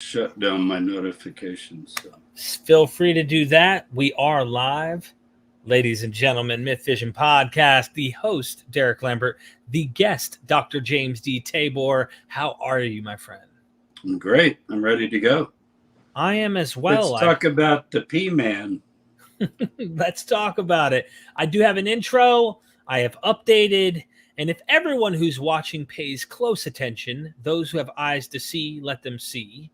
shut down my notifications. So. Feel free to do that. We are live. Ladies and gentlemen, Myth Vision Podcast, the host, Derek Lambert, the guest, Dr. James D. Tabor. How are you, my friend? I'm great. I'm ready to go. I am as well. Let's talk about the P-Man. Let's talk about it. I do have an intro. I have updated. And if everyone who's watching pays close attention, those who have eyes to see, let them see.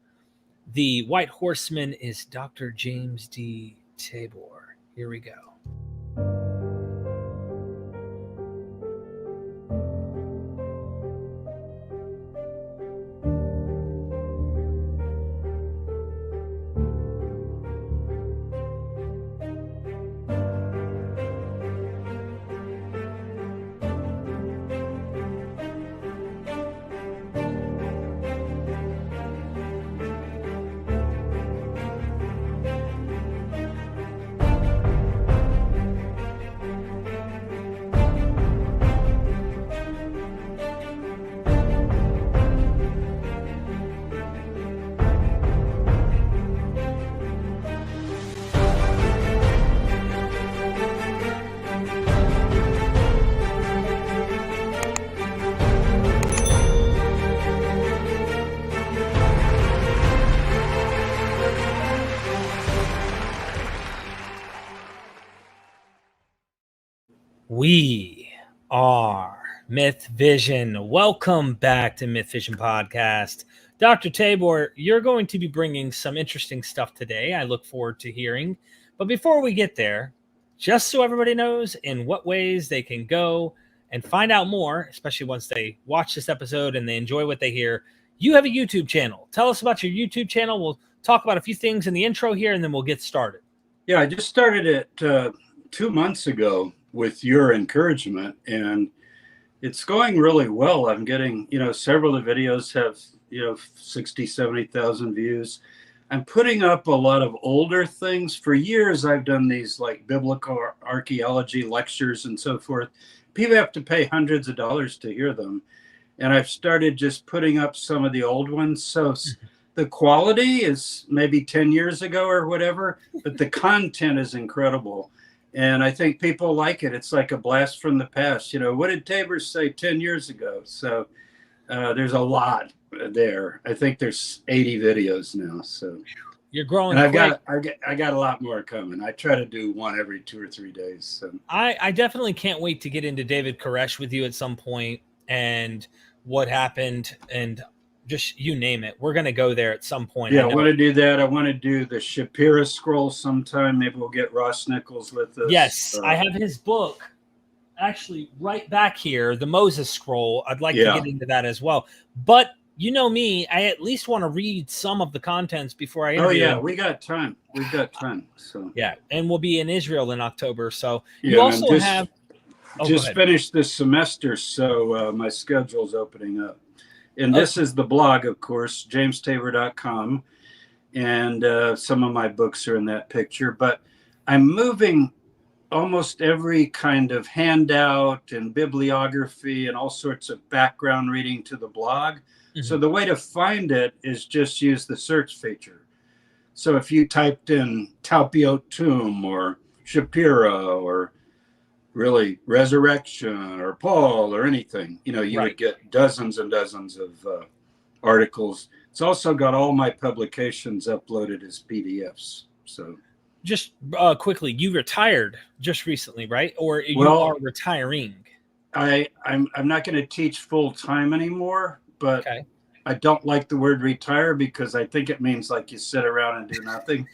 The White Horseman is Dr. James D. Tabor. Here we go. We are Myth Vision. Welcome back to Myth Vision Podcast. Dr. Tabor, you're going to be bringing some interesting stuff today. I look forward to hearing. But before we get there, just so everybody knows in what ways they can go and find out more, especially once they watch this episode and they enjoy what they hear, you have a YouTube channel. Tell us about your YouTube channel. We'll talk about a few things in the intro here, and then we'll get started. Yeah, I just started it 2 months ago with your encouragement, and it's going really well. I'm getting, several of the videos have, 60, 70,000 views. I'm putting up a lot of older things. For years, I've done these like biblical archaeology lectures and so forth. People have to pay hundreds of dollars to hear them. And I've started just putting up some of the old ones. So the quality is maybe 10 years ago or whatever, but the content is incredible. And I think people like it. It's like a blast from the past. What did Tabor say 10 years ago? So there's a lot there. I think there's 80 videos now. So you're growing. And I got a lot more coming. I try to do one every 2 or 3 days. So I definitely can't wait to get into David Koresh with you at some point and what happened and just you name it. We're going to go there at some point. Yeah, I want to do that. I want to do the Shapira scroll sometime. Maybe we'll get Ross Nichols with us. Yes, I have his book actually right back here, the Moses scroll. I'd like to get into that as well. But you know me, I at least want to read some of the contents before I interview him. We got time. We've got time. So yeah, and we'll be in Israel in October. So you also have just finished this semester, so my schedule's opening up. And this is the blog, of course, jamestabor.com. And some of my books are in that picture. But I'm moving almost every kind of handout and bibliography and all sorts of background reading to the blog. Mm-hmm. So the way to find it is just use the search feature. So if you typed in Talpiot Tomb or Shapira or really resurrection or Paul or anything, you would get dozens and dozens of articles. It's also got all my publications uploaded as PDFs. So just quickly, you retired just recently, right? Or you are retiring? I'm not going to teach full time anymore, but I don't like the word retire because I think it means like you sit around and do nothing.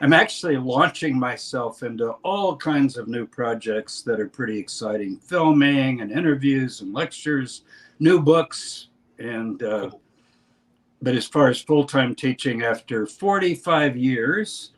I'm actually launching myself into all kinds of new projects that are pretty exciting. Filming and interviews and lectures, new books. And but as far as full-time teaching after 45 years,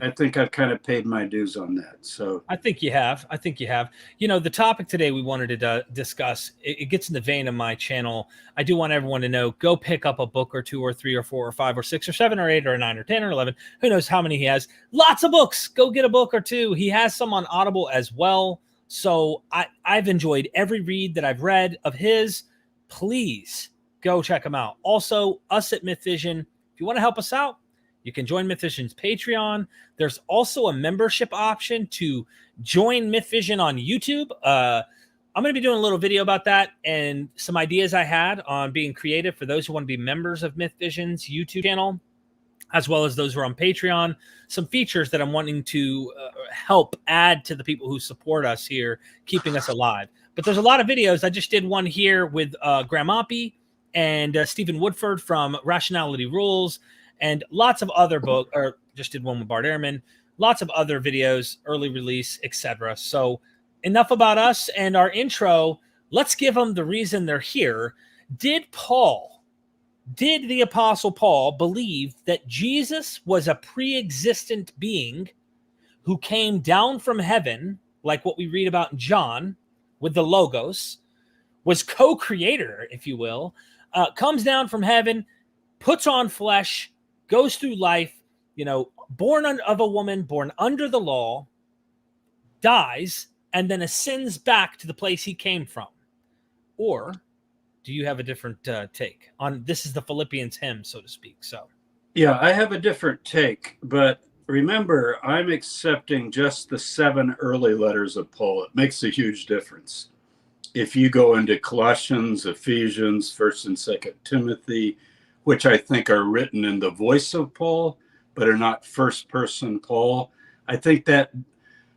I think I've kind of paid my dues on that. So I think you have. The topic today we wanted to discuss, it gets in the vein of my channel. I do want everyone to know, go pick up a book or 2 or 3 or 4 or 5 or 6 or 7 or 8 or 9 or 10 or 11. Who knows how many he has? Lots of books. Go get a book or 2. He has some on Audible as well. So I've enjoyed every read that I've read of his. Please go check him out. Also, us at Myth Vision, If you want to help us out, you can join Myth Vision's Patreon. There's also a membership option to join Myth Vision on YouTube. I'm going to be doing a little video about that and some ideas I had on being creative for those who want to be members of Myth Vision's YouTube channel, as well as those who are on Patreon. Some features that I'm wanting to help add to the people who support us here, keeping us alive. But there's a lot of videos. I just did one here with Graham Oppie and Stephen Woodford from Rationality Rules, and lots of other books, or just did one with Bart Ehrman, lots of other videos, early release, etc. So enough about us and our intro. Let's give them the reason they're here. Did the Apostle Paul believe that Jesus was a pre-existent being who came down from heaven, like what we read about in John with the Logos, was co-creator, if you will, comes down from heaven, puts on flesh, goes through life, born of a woman, born under the law, dies, and then ascends back to the place he came from? Or do you have a different take on this? Is the Philippians hymn, so to speak. So, yeah, I have a different take, but remember, I'm accepting just the 7 early letters of Paul. It makes a huge difference. If you go into Colossians, Ephesians, 1st and 2nd Timothy, which I think are written in the voice of Paul, but are not first person Paul, I think that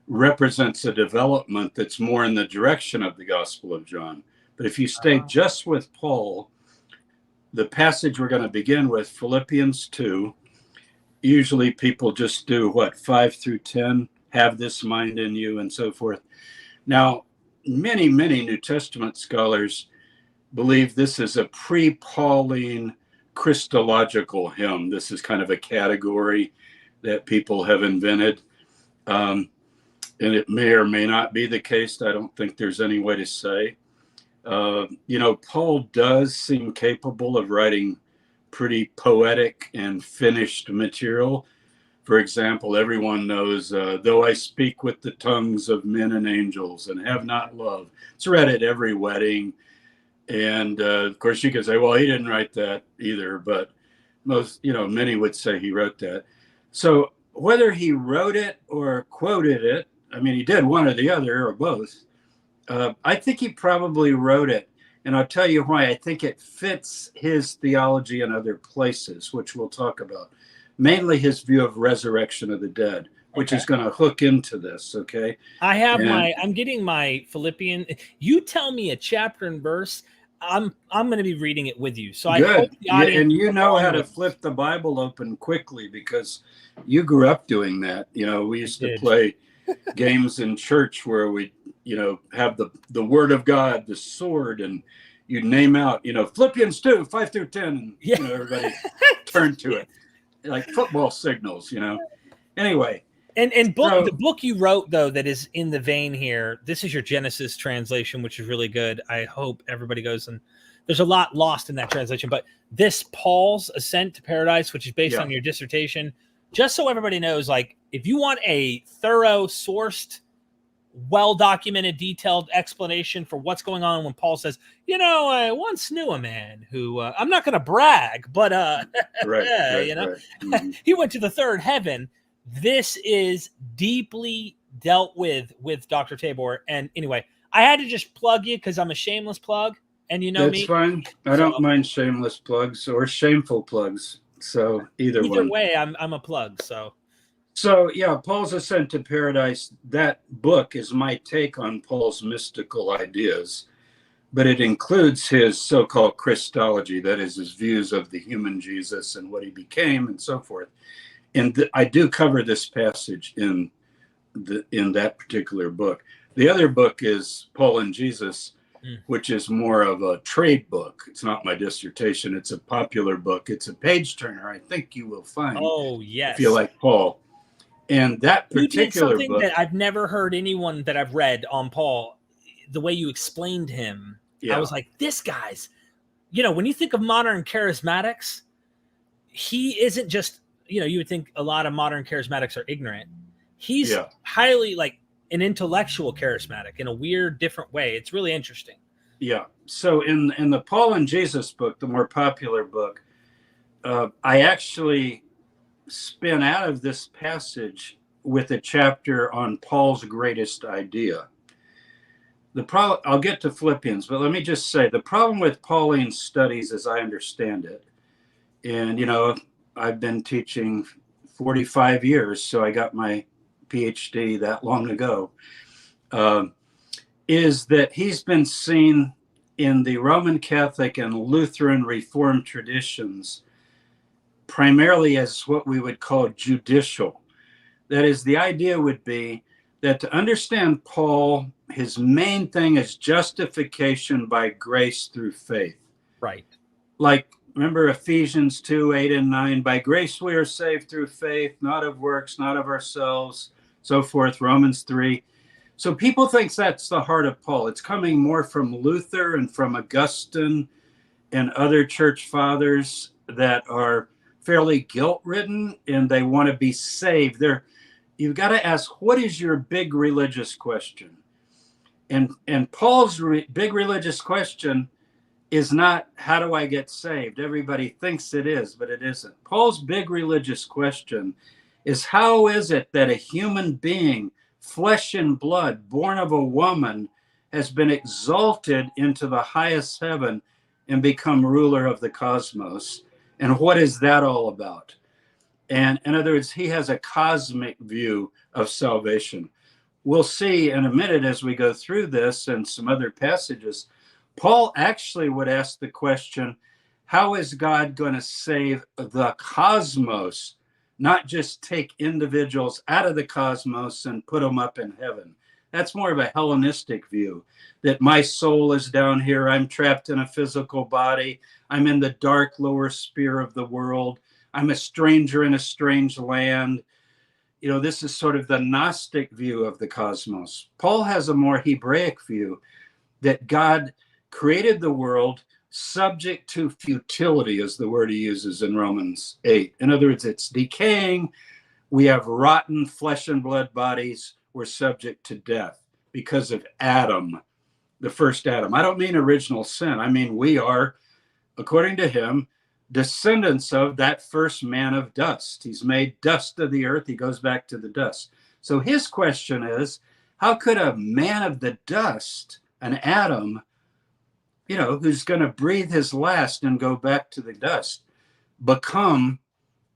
represents a development that's more in the direction of the Gospel of John. But if you stay just with Paul, the passage we're going to begin with, Philippians 2, usually people just do 5 through 10, have this mind in you, and so forth. Now, many New Testament scholars believe this is a pre-Pauline Christological hymn. This is kind of a category that people have invented. And it may or may not be the case. I don't think there's any way to say. Paul does seem capable of writing pretty poetic and finished material. For example, everyone knows, though I speak with the tongues of men and angels and have not love. It's read at every wedding. And of course, you could say, well, he didn't write that either. But many would say he wrote that. So whether he wrote it or quoted it, I mean, he did one or the other or both. I think he probably wrote it. And I'll tell you why. I think it fits his theology in other places, which we'll talk about. Mainly his view of resurrection of the dead, which is going to hook into this, okay? I'm getting my Philippian. You tell me a chapter and verse, I'm going to be reading it with you. So I hope the audience, and you know how to flip the Bible open quickly because you grew up doing that. We used to play games in church where we, have the word of God, the sword, and you'd name out, Philippians 2, 5 through 10, and everybody turned to it. Like football signals, Anyway. The book you wrote, though, that is in the vein here, this is your Genesis translation, which is really good. I hope everybody goes, and there's a lot lost in that translation. But this Paul's Ascent to Paradise, which is based on your dissertation, just so everybody knows, like, if you want a thorough, sourced, well-documented, detailed explanation for what's going on when Paul says, I once knew a man who, I'm not going to brag, but, right. Mm-hmm. He went to the third heaven. This is deeply dealt with Dr. Tabor. And anyway, I had to just plug you because I'm a shameless plug, and me. That's fine. I don't mind shameless plugs or shameful plugs. So either way, I'm a plug. So yeah, Paul's Ascent to Paradise, that book is my take on Paul's mystical ideas, but it includes his so-called Christology, that is his views of the human Jesus and what he became and so forth. And I do cover this passage in that particular book. The other book is Paul and Jesus, which is more of a trade book. It's not my dissertation. It's a popular book. It's a page turner. I think you will find. Oh, yes. If you like Paul. And that particular book, that I've never heard anyone that I've read on Paul, the way you explained him, I was like, this guy's, when you think of modern charismatics, he isn't just, you would think a lot of modern charismatics are ignorant. He's highly like an intellectual charismatic in a weird, different way. It's really interesting. Yeah. So in the Paul and Jesus book, the more popular book, I actually spin out of this passage with a chapter on Paul's greatest idea. I'll get to Philippians, but let me just say the problem with Pauline studies, as I understand it, and I've been teaching 45 years, so I got my Ph.D. that long ago, is that he's been seen in the Roman Catholic and Lutheran Reformed traditions primarily as what we would call judicial. That is, the idea would be that to understand Paul, his main thing is justification by grace through faith. Right. Like, remember Ephesians 2, 8 and 9, by grace we are saved through faith, not of works, not of ourselves, so forth, Romans 3. So people think that's the heart of Paul. It's coming more from Luther and from Augustine and other church fathers that are fairly guilt-ridden and they want to be saved. You've got to ask, what is your big religious question? And Paul's big religious question is not, how do I get saved? Everybody thinks it is, but it isn't. Paul's big religious question is, how is it that a human being, flesh and blood, born of a woman, has been exalted into the highest heaven and become ruler of the cosmos? And what is that all about? And in other words, he has a cosmic view of salvation. We'll see in a minute as we go through this and some other passages, Paul actually would ask the question, how is God going to save the cosmos, not just take individuals out of the cosmos and put them up in heaven? That's more of a Hellenistic view, that my soul is down here, I'm trapped in a physical body, I'm in the dark lower sphere of the world, I'm a stranger in a strange land. This is sort of the Gnostic view of the cosmos. Paul has a more Hebraic view that God created the world subject to futility, is the word he uses in Romans 8. In other words, it's decaying. We have rotten flesh and blood bodies. We're subject to death because of Adam, the first Adam. I don't mean original sin. I mean, we are, according to him, descendants of that first man of dust. He's made dust of the earth. He goes back to the dust. So his question is, how could a man of the dust, an Adam, who's going to breathe his last and go back to the dust, become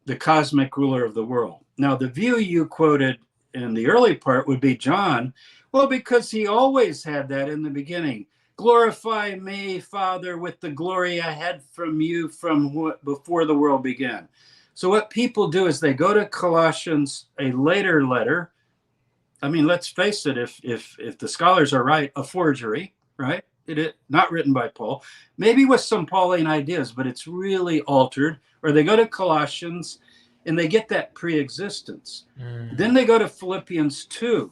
the cosmic ruler of the world? Now, the view you quoted in the early part would be John. Well, because he always had that in the beginning. Glorify me, Father, with the glory I had from you from before the world began. So what people do is they go to Colossians, a later letter. I mean, let's face it, if the scholars are right, a forgery, right? It not written by Paul, maybe with some Pauline ideas, but it's really altered. Or they go to Colossians and they get that pre-existence. Then they go to Philippians 2.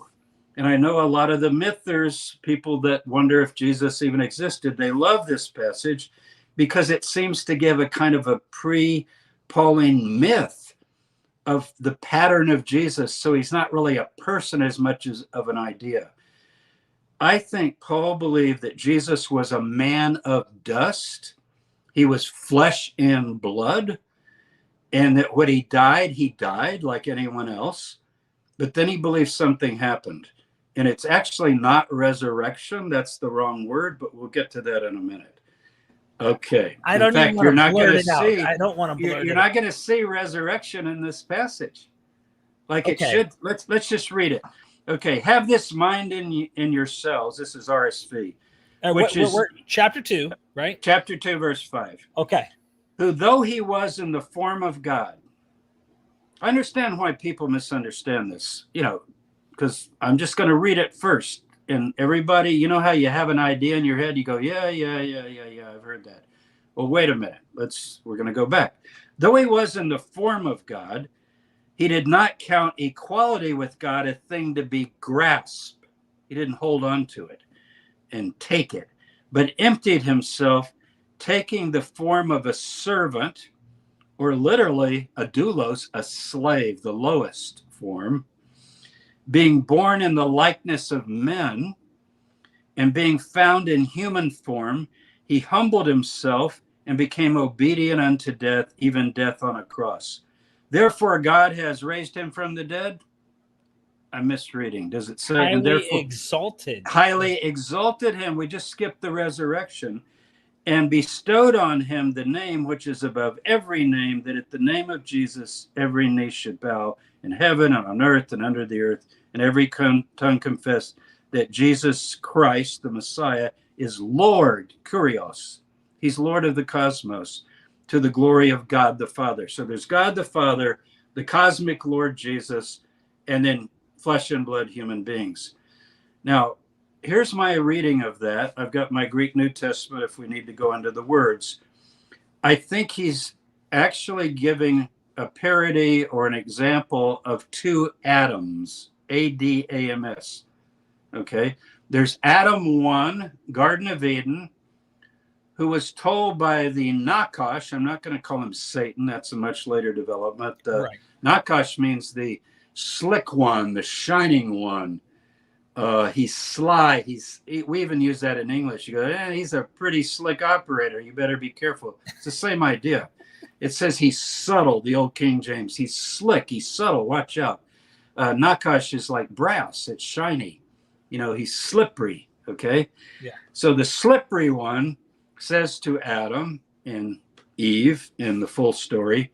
And I know a lot of the mythers, people that wonder if Jesus even existed, they love this passage because it seems to give a kind of a pre-Pauline myth of the pattern of Jesus. So he's not really a person as much as of an idea. I think Paul believed that Jesus was a man of dust. He was flesh and blood. And that when he died like anyone else. But then he believed something happened. And it's actually not resurrection. That's the wrong word, but we'll get to that in a minute. Okay. I don't even want to blurt it out. I don't want to blurt it out. You're not going to see resurrection in this passage. Like it should. Let's just read it. Okay. Have this mind in yourselves. This is RSV. Which is chapter 2, right? Chapter 2, verse 5. Okay. Who, though he was in the form of God. I understand why people misunderstand this, because I'm just going to read it first. And everybody, how you have an idea in your head, you go, yeah, I've heard that. Well, wait a minute. We're going to go back. Though he was in the form of God, he did not count equality with God a thing to be grasped. He didn't hold on to it and take it, but emptied himself, taking the form of a servant, or literally a doulos, a slave, the lowest form, being born in the likeness of men, and being found in human form, he humbled himself and became obedient unto death, even death on a cross. Therefore, God has raised him from the dead. I'm misreading. Does it say? Highly And therefore, exalted. highly exalted him. We just skipped the resurrection. And bestowed on him the name which is above every name, that at the name of Jesus every knee should bow in heaven and on earth and under the earth, and every tongue confess that Jesus Christ, the Messiah, is Lord, Kurios. He's Lord of the cosmos, to the glory of God the Father. So there's God the Father, the cosmic Lord Jesus, and then flesh and blood human beings. Now, here's my reading of that. I've got my Greek New Testament if we need to go into the words. I think he's actually giving a parody or an example of two Adams, A-D-A-M-S. Okay? There's Adam 1, Garden of Eden, who was told by the Nakash, I'm not going to call him Satan, that's a much later development. Right. Nakash means the slick one, the shining one. He's sly. We even use that in English. You go, he's a pretty slick operator. You better be careful. It's the same idea. It says he's subtle, the old King James. He's slick. He's subtle. Watch out. Nakash is like brass. It's shiny. He's slippery. Okay? Yeah. So the slippery one says to Adam and Eve in the full story,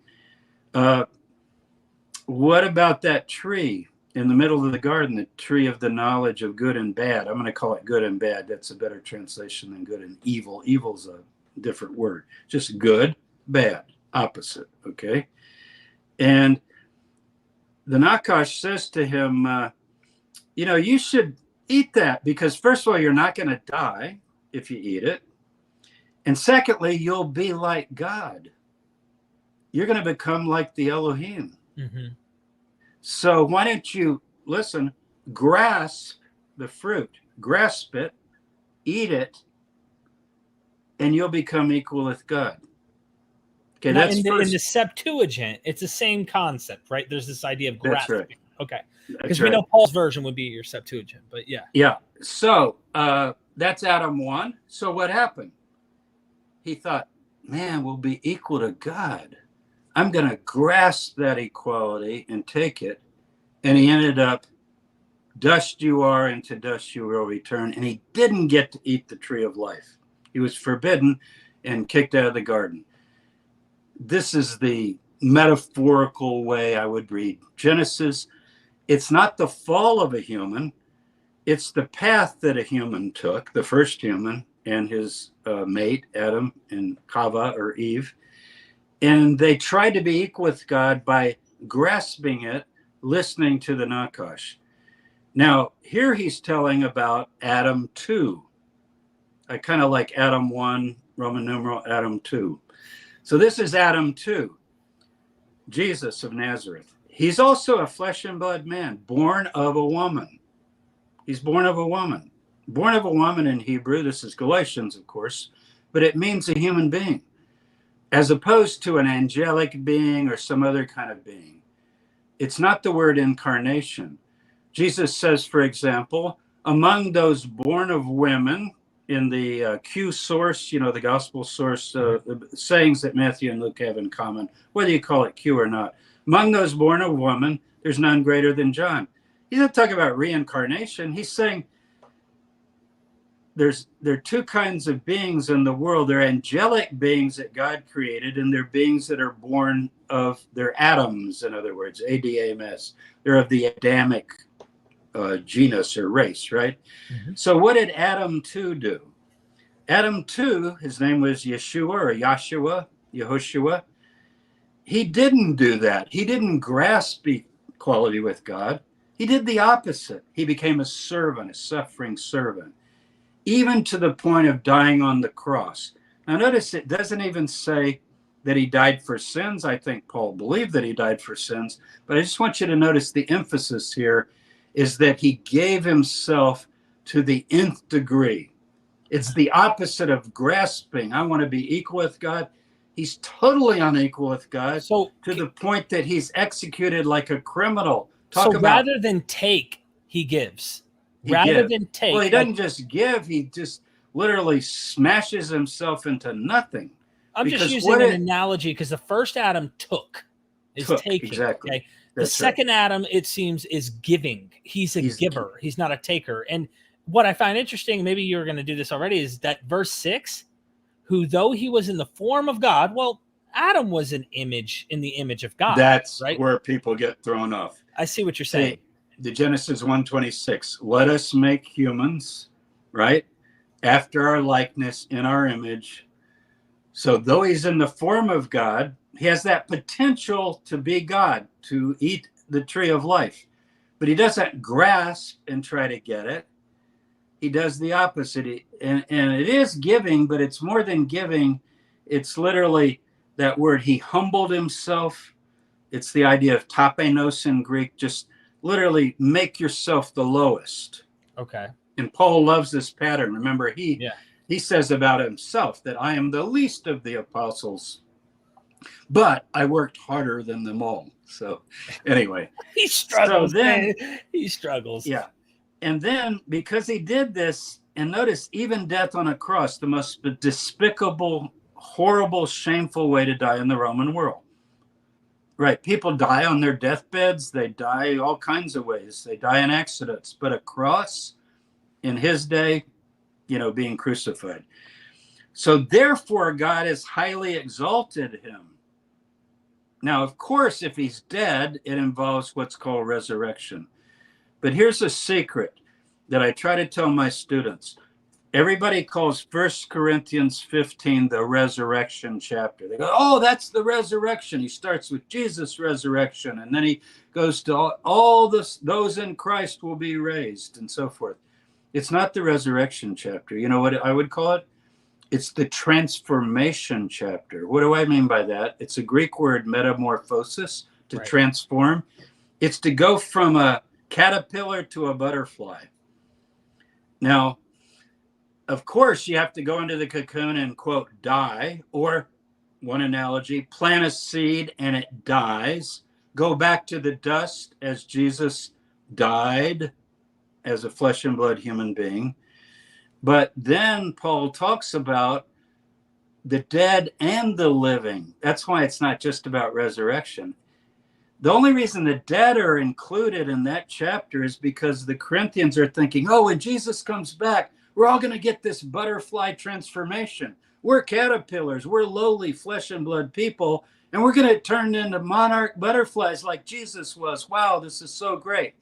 what about that tree in the middle of the garden, the tree of the knowledge of good and bad? I'm going to call it good and bad. That's a better translation than good and evil. Evil's a different word. Just good, bad, opposite. Okay. And the Nakash says to him, you should eat that because first of all, you're not going to die if you eat it. And secondly, you'll be like God. You're going to become like the Elohim. Mm-hmm. So why don't you, grasp the fruit, grasp it, eat it, and you'll become equal with God. Okay, now, that's in the Septuagint, it's the same concept, right? There's this idea of grasping. That's right. Okay, because we know Paul's version would be your Septuagint, but yeah. Yeah, so that's Adam 1. So what happened? He thought, man, we'll be equal to God. I'm going to grasp that equality and take it. And he ended up, dust you are, and to dust you will return. And he didn't get to eat the tree of life. He was forbidden and kicked out of the garden. This is the metaphorical way I would read Genesis. It's not the fall of a human. It's the path that a human took, the first human and his mate, Adam and Chava or Eve. And they tried to be equal with God by grasping it, listening to the Nakash. Now, here he's telling about Adam 2. I kind of like Adam 1, Roman numeral, Adam 2. So this is Adam 2, Jesus of Nazareth. He's also a flesh and blood man, born of a woman. He's born of a woman. Born of a woman in Hebrew, this is Galatians, of course, but it means a human being, as opposed to an angelic being or some other kind of being. It's not the word incarnation. Jesus says, for example, among those born of women, in the Q source, the gospel source, sayings that Matthew and Luke have in common, whether you call it Q or not, among those born of woman, there's none greater than John. He's not talking about reincarnation. He's saying there are two kinds of beings in the world. There are angelic beings that God created, and there are beings that are born of, they're atoms, in other words, ADAMS. They're of the Adamic genus or race, right? Mm-hmm. So what did Adam 2 do? Adam 2, his name was Yeshua or Yehoshua. He didn't do that. He didn't grasp equality with God. He did the opposite. He became a servant, a suffering servant, even to the point of dying on the cross. Now notice it doesn't even say that he died for sins. I think Paul believed that he died for sins, but I just want you to notice the emphasis here is that he gave himself to the nth degree. It's the opposite of grasping. I want to be equal with God. He's totally unequal with God, so, to the point that he's executed like a criminal. Rather than take, he gives. Rather than take. Well, he doesn't just give. He just literally smashes himself into nothing. I'm just Because using what an it analogy because the first Adam is took, taking. exactly. Okay. The That's right. second Adam, it seems, is giving. He's a He's giver. He's not a taker. And what I find interesting, maybe you're going to do this already, is that verse 6, who though he was in the form of God, well, Adam was in the image of God. That's right? where people get thrown off. I see what you're saying. The Genesis 1:26, let us make humans, right? After our likeness, in our image. So though he's in the form of God, he has that potential to be God, to eat the tree of life. But he doesn't grasp and try to get it. He does the opposite. And it is giving, but it's more than giving. It's literally that word, he humbled himself. It's the idea of tapenos in Greek, just literally make yourself the lowest. Okay. And Paul loves this pattern. Remember, he says about himself that I am the least of the apostles, but I worked harder than them all. So anyway, he struggles. So then, he struggles. Yeah. And then because he did this, and notice even death on a cross, the most despicable, horrible, shameful way to die in the Roman world. Right. People die on their deathbeds. They die all kinds of ways. They die in accidents. But a cross in his day, being crucified. So therefore, God has highly exalted him. Now, of course, if he's dead, it involves what's called resurrection. But here's a secret that I try to tell my students. Everybody calls 1 Corinthians 15 the resurrection chapter. They go, oh, that's the resurrection. He starts with Jesus' resurrection, and then he goes to all those in Christ will be raised, and so forth. It's not the resurrection chapter. You know what I would call it? It's the transformation chapter. What do I mean by that? It's a Greek word, metamorphosis, to transform. It's to go from a caterpillar to a butterfly. Now, of course, you have to go into the cocoon and, quote, die, or one analogy, plant a seed and it dies. Go back to the dust as Jesus died as a flesh and blood human being. But then Paul talks about the dead and the living. That's why it's not just about resurrection. The only reason the dead are included in that chapter is because the Corinthians are thinking, oh, when Jesus comes back, we're all going to get this butterfly transformation. We're caterpillars. We're lowly flesh and blood people, and we're going to turn into monarch butterflies like Jesus was. Wow, this is so great.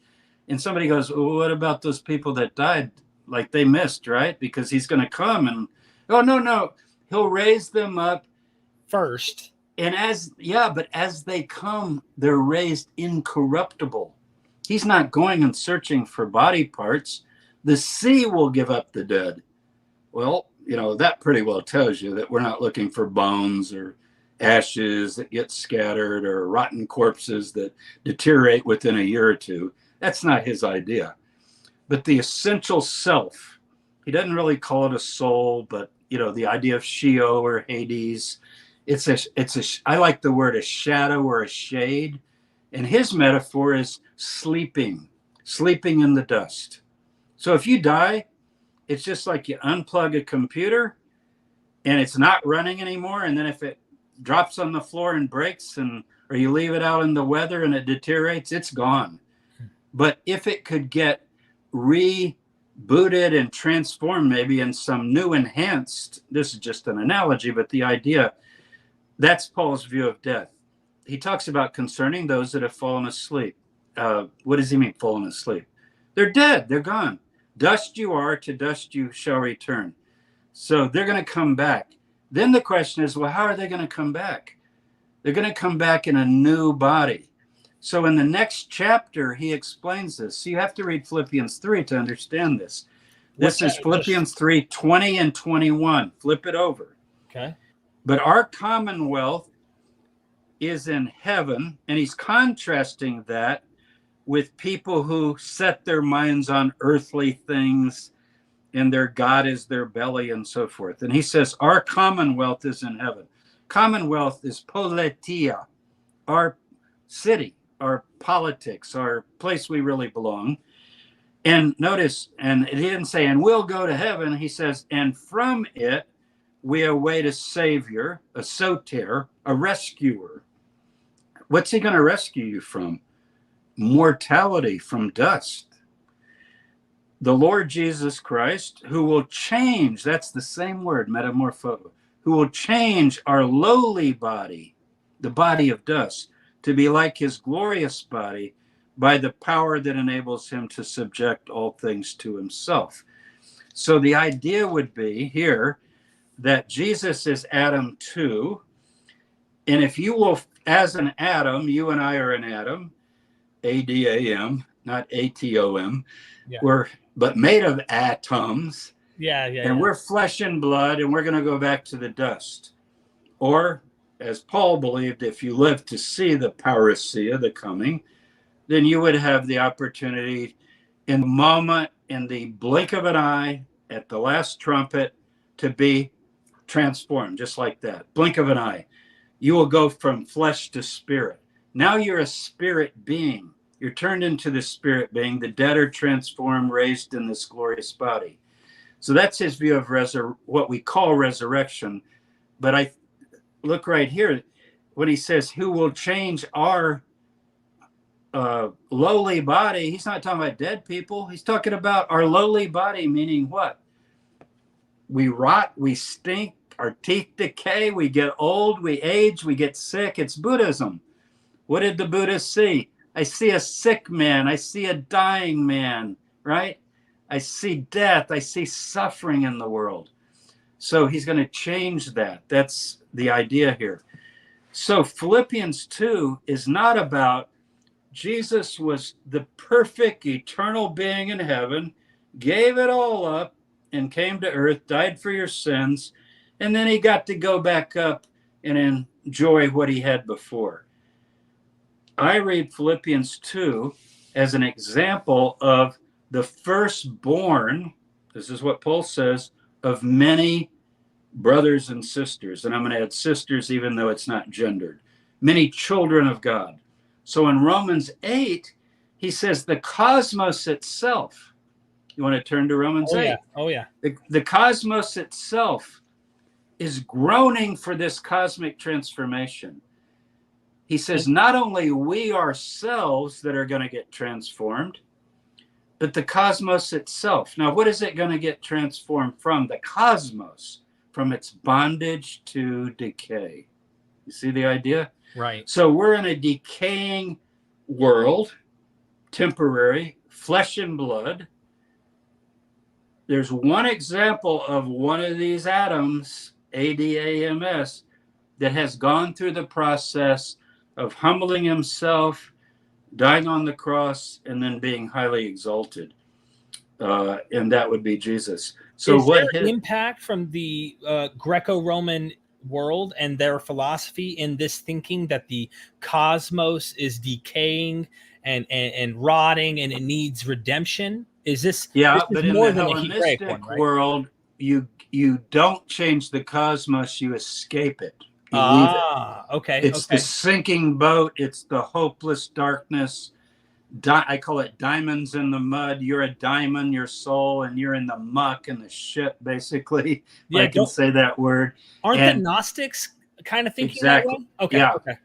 And somebody goes, well, what about those people that died? Like they missed, right? Because he's going to come and, oh, no, he'll raise them up first. And but as they come, they're raised incorruptible. He's not going and searching for body parts. The sea will give up the dead. Well, that pretty well tells you that we're not looking for bones or ashes that get scattered or rotten corpses that deteriorate within a year or two. That's not his idea. But the essential self, he doesn't really call it a soul, but, the idea of Sheol or Hades, I like the word a shadow or a shade. And his metaphor is sleeping in the dust. So if you die, it's just like you unplug a computer and it's not running anymore. And then if it drops on the floor and breaks, or you leave it out in the weather and it deteriorates, it's gone. But if it could get rebooted and transformed, maybe in some new enhanced, this is just an analogy, but the idea, that's Paul's view of death. He talks about concerning those that have fallen asleep. What does he mean, fallen asleep? They're dead. They're gone. Dust you are, to dust you shall return. So they're going to come back. Then the question is, well, how are they going to come back? They're going to come back in a new body. So in the next chapter, he explains this. So you have to read Philippians 3 to understand this. This is Philippians 3, 20 and 21. Flip it over. Okay. But our commonwealth is in heaven, and he's contrasting that with people who set their minds on earthly things and their God is their belly and so forth. And he says, our commonwealth is in heaven. Commonwealth is politia, our city, our politics, our place we really belong. And notice, and he didn't say, and we'll go to heaven. He says, and from it, we await a savior, a soter, a rescuer. What's he going to rescue you from? Mortality, from dust. The Lord Jesus Christ, who will change, that's the same word, metamorpho, who will change our lowly body, the body of dust, to be like his glorious body by the power that enables him to subject all things to himself. So the idea would be here that Jesus is Adam 2, and if you will, as an atom, you and I are an atom, A-D-A-M, not A-T-O-M, Yeah. but made of atoms. And We're flesh and blood, and we're going to go back to the dust. Or, as Paul believed, if you live to see the parousia, the coming, then you would have the opportunity in the moment, in the blink of an eye, at the last trumpet, to be transformed, just like that. Blink of an eye. You will go from flesh to spirit. Now you're a spirit being. You're turned into the spirit being. The dead are transformed, raised in this glorious body. So that's his view of what we call resurrection. But I look right here when he says, who will change our lowly body. He's not talking about dead people. He's talking about our lowly body, meaning what? We rot, we stink, our teeth decay, we get old, we age, we get sick. It's Buddhism. What did the Buddhists see? I see a sick man. I see a dying man, right? I see death. I see suffering in the world. So he's going to change that. That's the idea here. So Philippians 2 is not about Jesus was the perfect eternal being in heaven, gave it all up and came to earth, died for your sins, and then he got to go back up and enjoy what he had before. I read Philippians 2 as an example of the firstborn, this is what Paul says, of many brothers and sisters. And I'm going to add sisters even though it's not gendered. Many children of God. So in Romans 8, he says the cosmos itself. You want to turn to Romans 8? Oh, yeah. The cosmos itself is groaning for this cosmic transformation. He says not only we ourselves that are going to get transformed, but the cosmos itself. Now, what is it going to get transformed from? The cosmos, from its bondage to decay. You see the idea? Right. So we're in a decaying world, temporary, flesh and blood. There's one example of one of these atoms, ADAMS, that has gone through the process of humbling himself, dying on the cross, and then being highly exalted. And that would be Jesus. So is there an impact from the Greco-Roman world and their philosophy in this thinking that the cosmos is decaying and rotting and it needs redemption? Is this, yeah, this but is in more the than a Hebraic one, right? world, you don't change the cosmos, you escape it. You leave it. Okay. It's the sinking boat. It's the hopeless darkness. I call it diamonds in the mud. You're a diamond, your soul, and you're in the muck and the shit, basically. Yeah, I can say that word. Aren't the Gnostics kind of thinking that way? Okay. Yeah. Okay.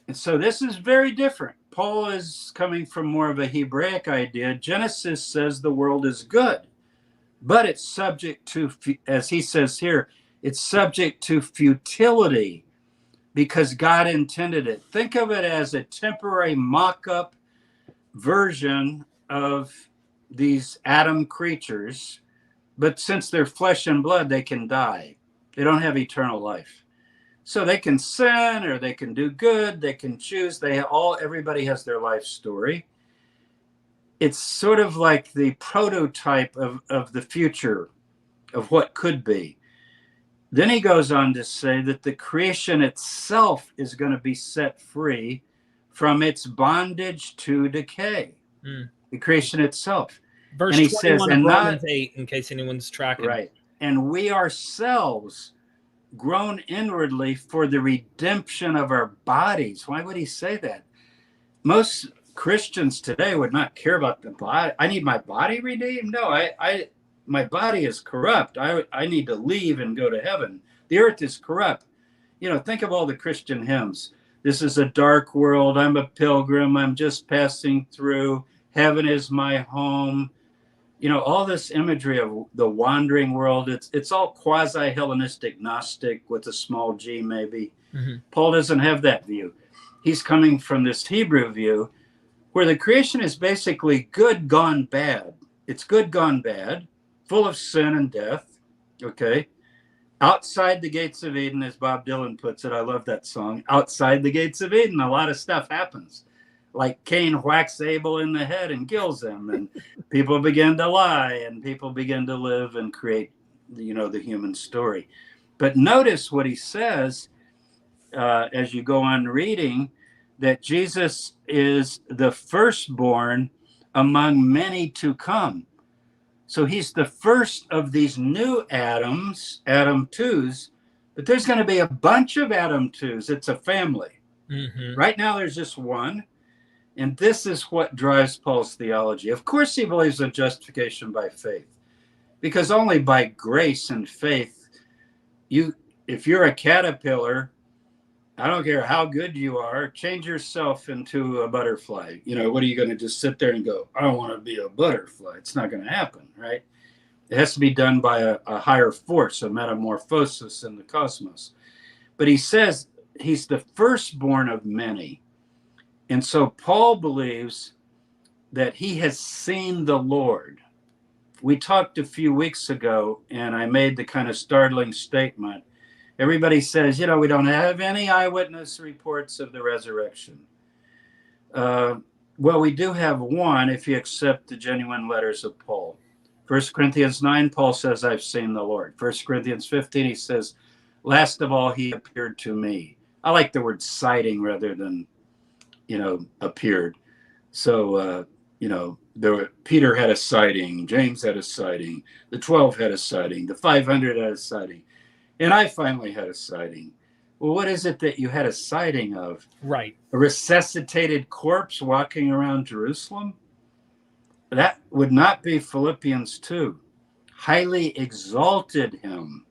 And so this is very different. Paul is coming from more of a Hebraic idea. Genesis says the world is good, but it's subject to, as he says here, it's subject to futility because God intended it. Think of it as a temporary mock-up version of these atom creatures, but since they're flesh and blood, they can die. They don't have eternal life. So they can sin or they can do good, they can choose. Everybody has their life story. It's sort of like the prototype of the future of what could be. Then he goes on to say that the creation itself is going to be set free from its bondage to decay. The creation itself. Verse 21 of Romans 8, in case anyone's tracking. Right. And we ourselves groan inwardly for the redemption of our bodies. Why would he say that? Most Christians today would not care about the body. I need my body redeemed? No, my body is corrupt. I need to leave and go to heaven. The earth is corrupt. Think of all the Christian hymns. This is a dark world. I'm a pilgrim. I'm just passing through. Heaven is my home. All this imagery of the wandering world, it's all quasi-Hellenistic, Gnostic with a small g maybe. Mm-hmm. Paul doesn't have that view. He's coming from this Hebrew view where the creation is basically good gone bad. It's good gone bad, full of sin and death, okay? Outside the gates of Eden, as Bob Dylan puts it, I love that song. Outside the gates of Eden, a lot of stuff happens. Like Cain whacks Abel in the head and kills him, and people begin to lie, and people begin to live and create, the human story. But notice what he says as you go on reading, that Jesus is the firstborn among many to come. So he's the first of these new Adams, Adam 2s, but there's going to be a bunch of Adam 2s. It's a family. Mm-hmm. Right now there's just one. And this is what drives Paul's theology. Of course, he believes in justification by faith, because only by grace and faith, if you're a caterpillar, I don't care how good you are, change yourself into a butterfly. What are you going to just sit there and go, I want to be a butterfly? It's not going to happen, right? It has to be done by a higher force, a metamorphosis in the cosmos. But he says he's the firstborn of many. And so Paul believes that he has seen the Lord. We talked a few weeks ago, and I made the kind of startling statement. Everybody says, we don't have any eyewitness reports of the resurrection. Well, we do have one if you accept the genuine letters of Paul. 1 Corinthians 9, Paul says, I've seen the Lord. 1 Corinthians 15, he says, last of all, he appeared to me. I like the word sighting rather than appeared. So, Peter had a sighting, James had a sighting, the 12 had a sighting, the 500 had a sighting, and I finally had a sighting. Well, what is it that you had a sighting of? Right. A resuscitated corpse walking around Jerusalem? That would not be Philippians 2. Highly exalted him,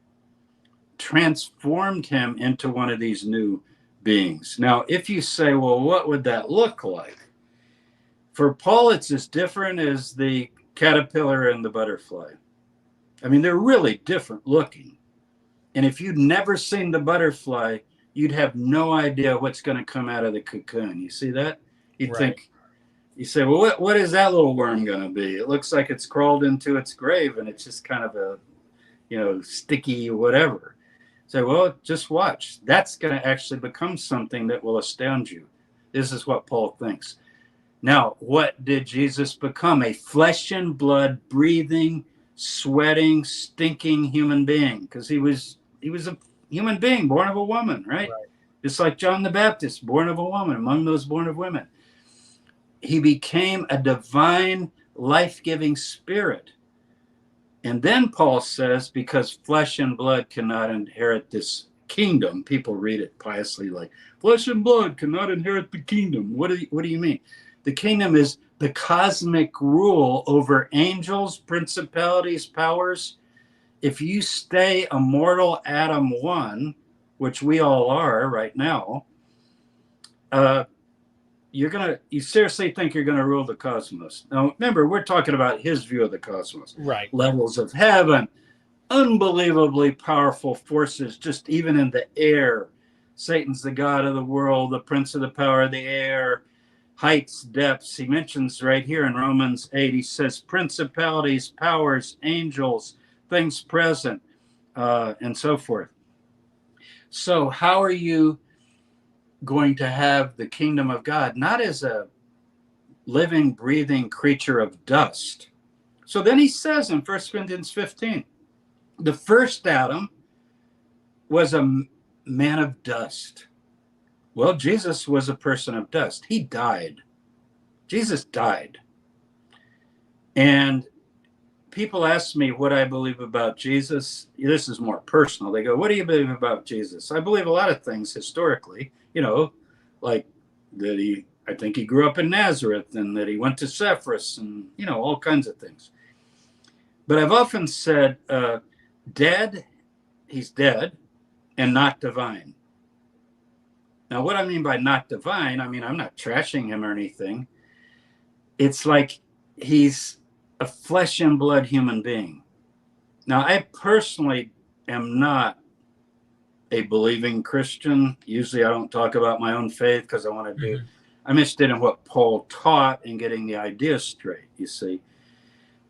transformed him into one of these new beings. Now, if you say, well, what would that look like? For Paul, it's as different as the caterpillar and the butterfly. I mean, they're really different looking. And if you'd never seen the butterfly, you'd have no idea what's going to come out of the cocoon. You see that? You'd think, you say, well, what is that little worm going to be? It looks like it's crawled into its grave and it's just kind of a, sticky whatever. Say, well, just watch. That's going to actually become something that will astound you. This is what Paul thinks. Now, what did Jesus become? A flesh and blood, breathing, sweating, stinking human being. Because he was a human being, born of a woman, right? Just like John the Baptist, born of a woman, among those born of women. He became a divine, life-giving spirit. And then Paul says, because flesh and blood cannot inherit this kingdom, people read it piously like, flesh and blood cannot inherit the kingdom. What do you mean? The kingdom is the cosmic rule over angels, principalities, powers. If you stay a mortal Adam 1, which we all are right now, you seriously think you're going to rule the cosmos. Now, remember, we're talking about his view of the cosmos. Right. Levels of heaven, unbelievably powerful forces, just even in the air. Satan's the god of the world, the prince of the power of the air, heights, depths. He mentions right here in Romans 8, he says principalities, powers, angels, things present, and so forth. So how are you going to have the kingdom of God, not as a living, breathing creature of dust? So then he says in 1 Corinthians 15, the first Adam was a man of dust. Well, Jesus was a person of dust. He died. Jesus died. And people ask me what I believe about Jesus. This is more personal. They go, what do you believe about Jesus? I believe a lot of things historically, like that I think he grew up in Nazareth and that he went to Cephas and, all kinds of things. But I've often said, he's dead. and not divine. Now, what I mean by not divine, I mean, I'm not trashing him or anything. It's like he's a flesh and blood human being. Now, I personally am not a believing Christian. Usually I don't talk about my own faith because I want to do, I'm interested in what Paul taught and getting the ideas straight, you see.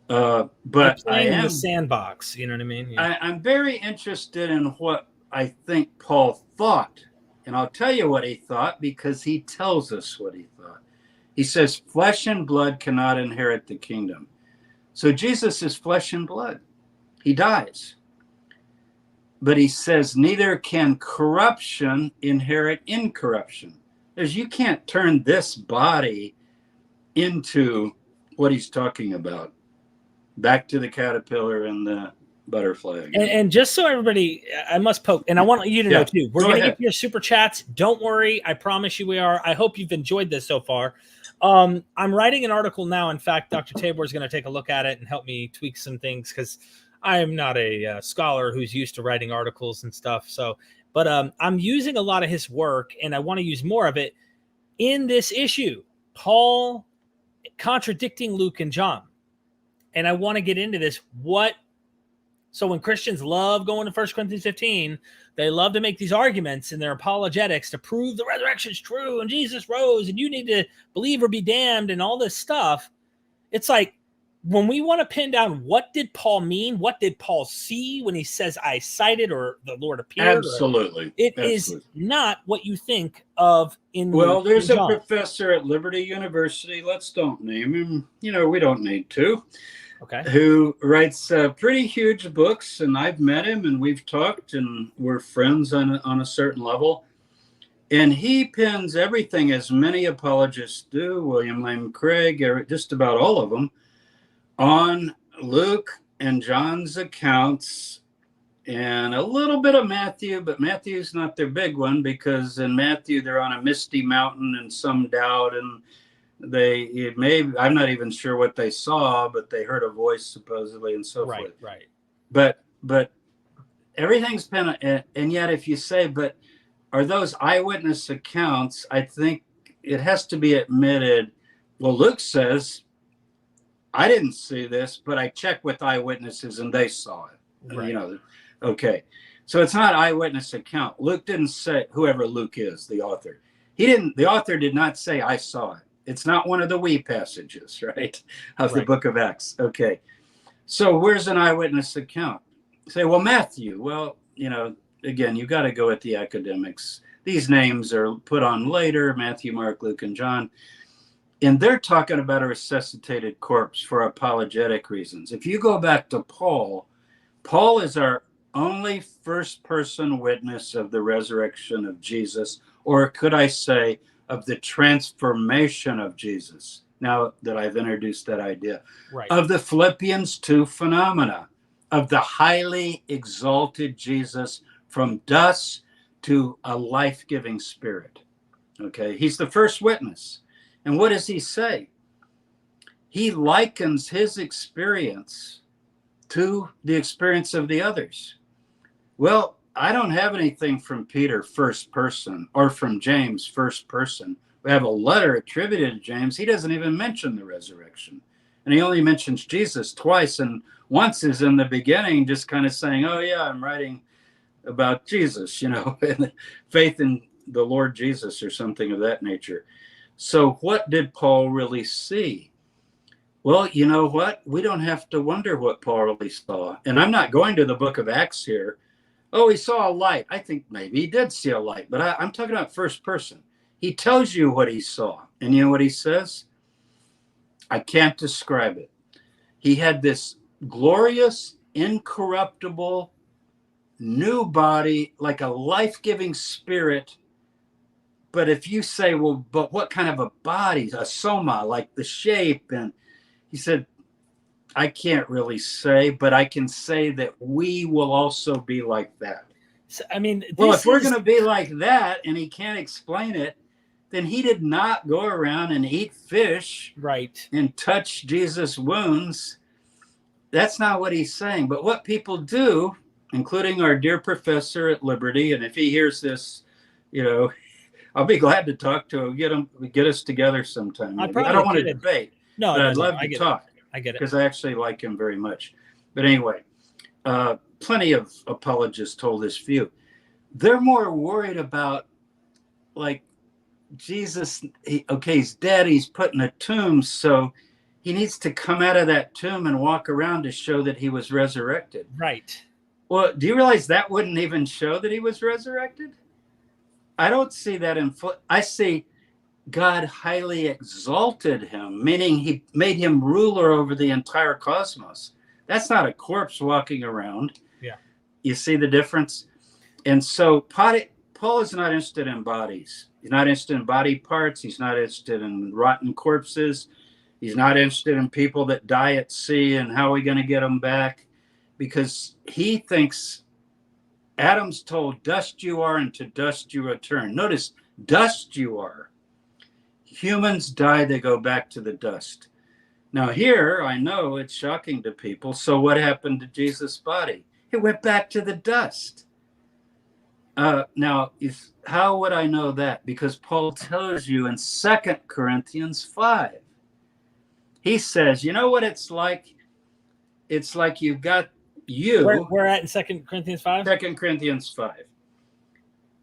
But I am in the sandbox, you know what I mean? Yeah. I'm very interested in what I think Paul thought. And I'll tell you what he thought because he tells us what he thought. He says, flesh and blood cannot inherit the kingdom. So Jesus is flesh and blood. He dies. But he says, neither can corruption inherit incorruption. Because you can't turn this body into what he's talking about. Back to the caterpillar and the butterfly. And just so everybody, I must poke, and I want you to know too, we're going to get your super chats. Don't worry. I promise you we are. I hope you've enjoyed this so far. I'm writing an article now. In fact, Dr. Tabor is going to take a look at it and help me tweak some things because I am not a scholar who's used to writing articles and stuff. So, but I'm using a lot of his work and I want to use more of it in this issue. Paul contradicting Luke and John. And I want to get into this. So when Christians love going to 1 Corinthians 15, they love to make these arguments in their apologetics to prove the resurrection is true and Jesus rose and you need to believe or be damned and all this stuff. It's like when we want to pin down what did Paul mean, what did Paul see when he says I sighted or the Lord appeared? Absolutely. It is not what you think of in Well, there's in a professor at Liberty University, let's don't name him, we don't need to. Okay. Who writes pretty huge books, and I've met him, and we've talked, and we're friends on a certain level. And he pins everything, as many apologists do, William Lane Craig, just about all of them, on Luke and John's accounts, and a little bit of Matthew, but Matthew's not their big one, because in Matthew they're on a misty mountain and some doubt, and I'm not even sure what they saw, but they heard a voice supposedly and so forth. Right. But everything's been, and yet if you say, but are those eyewitness accounts, I think it has to be admitted. Well, Luke says, I didn't see this, but I checked with eyewitnesses and they saw it. Right. Okay. So it's not eyewitness account. Luke didn't say, whoever Luke is, the author, the author did not say, I saw it. It's not one of the we passages, right, of the book of Acts. Okay. So where's an eyewitness account? Say, well, Matthew. Well, again, you got to go with the academics. These names are put on later, Matthew, Mark, Luke, and John. And they're talking about a resuscitated corpse for apologetic reasons. If you go back to Paul is our only first-person witness of the resurrection of Jesus, or could I say, of the transformation of Jesus, now that I've introduced that idea, of the Philippians 2 phenomena, of the highly exalted Jesus from dust to a life-giving spirit. Okay, he's the first witness. And what does he say? He likens his experience to the experience of the others. Well, I don't have anything from Peter first person or from James first person. We have a letter attributed to James. He doesn't even mention the resurrection. And he only mentions Jesus twice. And once is in the beginning, just kind of saying, oh, yeah, I'm writing about Jesus, and faith in the Lord Jesus or something of that nature. So what did Paul really see? Well, you know what? We don't have to wonder what Paul really saw. And I'm not going to the book of Acts here. Oh, he saw a light. I think maybe he did see a light, but I'm talking about first person. He tells you what he saw. And you know what he says? I can't describe it. He had this glorious, incorruptible, new body, like a life-giving spirit. But if you say, well, but what kind of a body? A soma, like the shape. And he said, I can't really say, but I can say that we will also be like that. So, I mean, if we're going to be like that and he can't explain it, then he did not go around and eat fish and touch Jesus' wounds. That's not what he's saying. But what people do, including our dear professor at Liberty. And if he hears this, I'll be glad to talk to him, get us together sometime. I don't want to debate, but I'd love to talk. I get it. Because I actually like him very much. But anyway, plenty of apologists hold this view. They're more worried about, like, Jesus, he's dead, he's put in a tomb, so he needs to come out of that tomb and walk around to show that he was resurrected. Right. Well, do you realize that wouldn't even show that he was resurrected? I don't see that I see God highly exalted him, meaning he made him ruler over the entire cosmos. That's not a corpse walking around. Yeah. You see the difference? And so Paul is not interested in bodies. He's not interested in body parts. He's not interested in rotten corpses. He's not interested in people that die at sea and how are we going to get them back? Because he thinks Adam's told, dust you are and to dust you return. Notice, dust you are. Humans die, they go back to the dust. Now here, I know it's shocking to people. So what happened to Jesus' body? It went back to the dust. Now, how would I know that? Because Paul tells you in 2 Corinthians 5. He says, you know what it's like? It's like you've got you. We're at in 2 Corinthians 5? 2 Corinthians 5.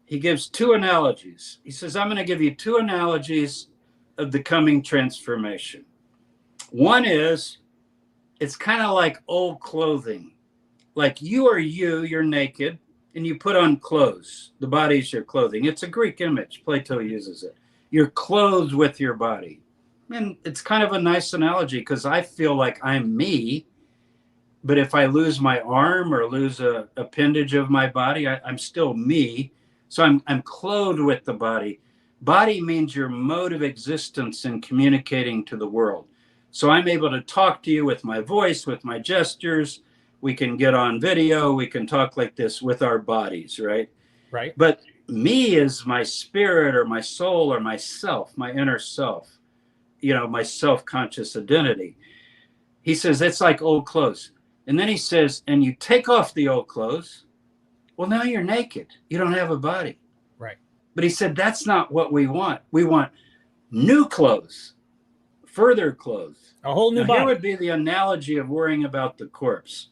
He gives two analogies. He says, I'm going to give you two analogies of the coming transformation. One is, it's kind of like old clothing. Like you're naked, and you put on clothes. The body's your clothing. It's a Greek image. Plato uses it. You're clothed with your body. And it's kind of a nice analogy because I feel like I'm me, but if I lose my arm or lose a appendage of my body, I'm still me. So I'm clothed with the body. Body means your mode of existence in communicating to the world. So I'm able to talk to you with my voice, with my gestures. We can get on video. We can talk like this with our bodies, right? Right. But me is my spirit or my soul or myself, my inner self, my self-conscious identity. He says, it's like old clothes. And then he says, and you take off the old clothes. Well, now you're naked. You don't have a body. Right. But he said, that's not what we want. We want new clothes, further clothes. A whole new body. Here would be the analogy of worrying about the corpse.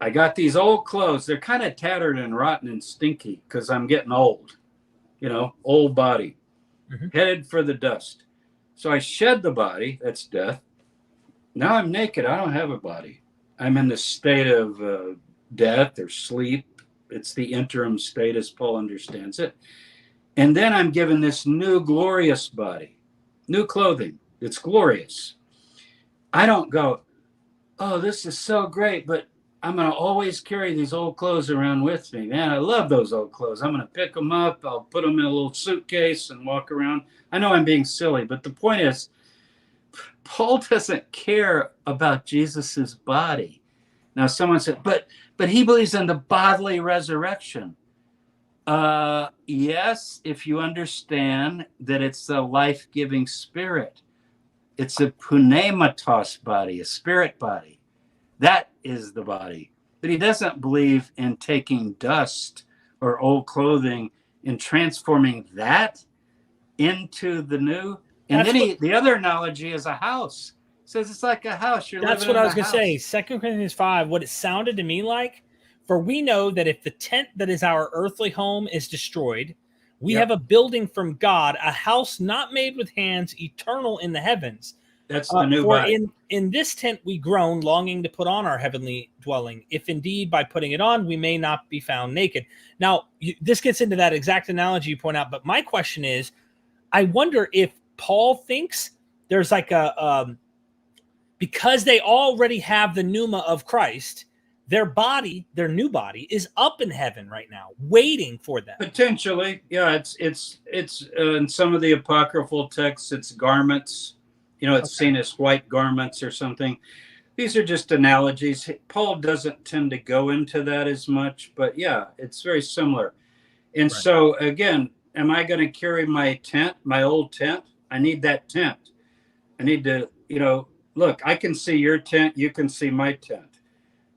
I got these old clothes. They're kind of tattered and rotten and stinky because I'm getting old, old body, headed for the dust. So I shed the body. That's death. Now I'm naked. I don't have a body. I'm in the state of death or sleep. It's the interim state as Paul understands it. And then I'm given this new glorious body, new clothing. It's glorious. I don't go, oh, this is so great, but I'm going to always carry these old clothes around with me. Man, I love those old clothes. I'm going to pick them up. I'll put them in a little suitcase and walk around. I know I'm being silly, but the point is, Paul doesn't care about Jesus's body. Now, someone said, but he believes in the bodily resurrection. Yes, if you understand that it's the life-giving spirit. It's a pneumatos body, a spirit body. That is the body. But he doesn't believe in taking dust or old clothing and transforming that into the new. And then the other analogy is a house. He says it's like a house. That's what I was going to say. 2 Corinthians 5, what it sounded to me like, for we know that if the tent that is our earthly home is destroyed, we have a building from God, a house not made with hands, eternal in the heavens. That's the new body. In this tent we groan, longing to put on our heavenly dwelling, if indeed by putting it on we may not be found naked. Now, this gets into that exact analogy you point out, but my question is, I wonder if Paul thinks there's like because they already have the pneuma of Christ, their body, their new body, is up in heaven right now, waiting for them. Potentially, yeah. It's in some of the apocryphal texts, it's garments. It's seen as white garments or something. These are just analogies. Paul doesn't tend to go into that as much, but yeah, it's very similar. And so again, am I going to carry my tent, my old tent? I need that tent. I need to, look, I can see your tent. You can see my tent.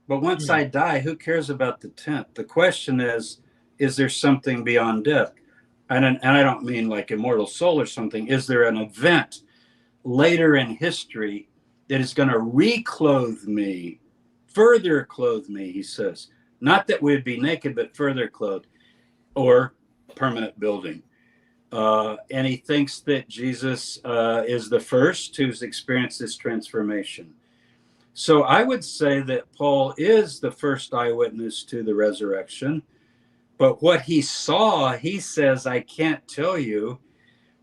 But once I die, who cares about the tent? The question is there something beyond death? And I don't mean like immortal soul or something. Is there an event later in history that is going to reclothe me, further clothe me, he says. Not that we'd be naked, but further clothed, or permanent building. And he thinks that Jesus is the first who's experienced this transformation. So I would say that Paul is the first eyewitness to the resurrection. But what he saw, he says, I can't tell you,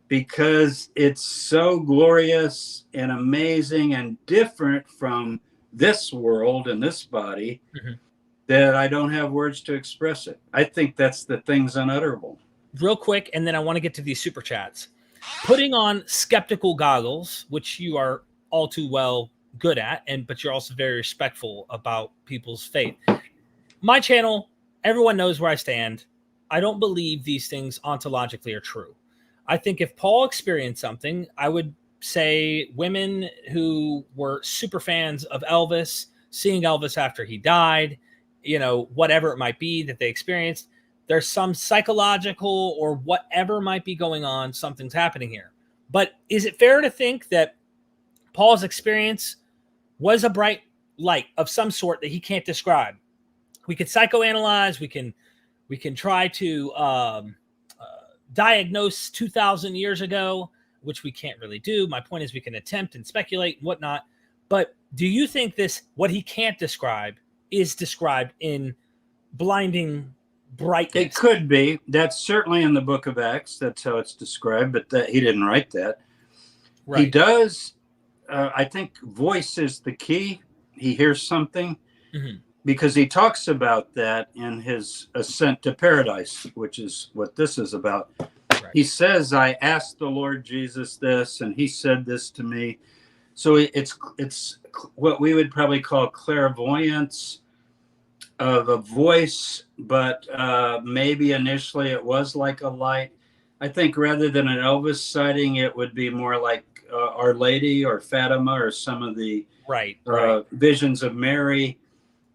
because it's so glorious and amazing and different from this world and this body that I don't have words to express it. I think that's the Things Unutterable. Real quick, and then I want to get to these super chats. Putting on skeptical goggles, which you are all too well good at, but you're also very respectful about people's faith. My channel, everyone knows where I stand. I don't believe these things ontologically are true. I think if Paul experienced something, I would say women who were super fans of Elvis, seeing Elvis after he died, whatever it might be that they experienced, there's some psychological or whatever might be going on, something's happening here. But is it fair to think that Paul's experience was a bright light of some sort that he can't describe? We could psychoanalyze, we can try to diagnose 2,000 years ago, which we can't really do. My point is we can attempt and speculate and whatnot. But do you think what he can't describe is described in blinding brightness? It could be. That's certainly in the book of Acts. That's how it's described, but he didn't write that. Right. He does. I think voice is the key. He hears something because he talks about that in his Ascent to Paradise, which is what this is about. Right. He says, I asked the Lord Jesus this, and he said this to me. So it's what we would probably call clairvoyance of a voice, but maybe initially it was like a light. I think rather than an Elvis sighting, it would be more like Our Lady or Fatima or some of the visions of Mary,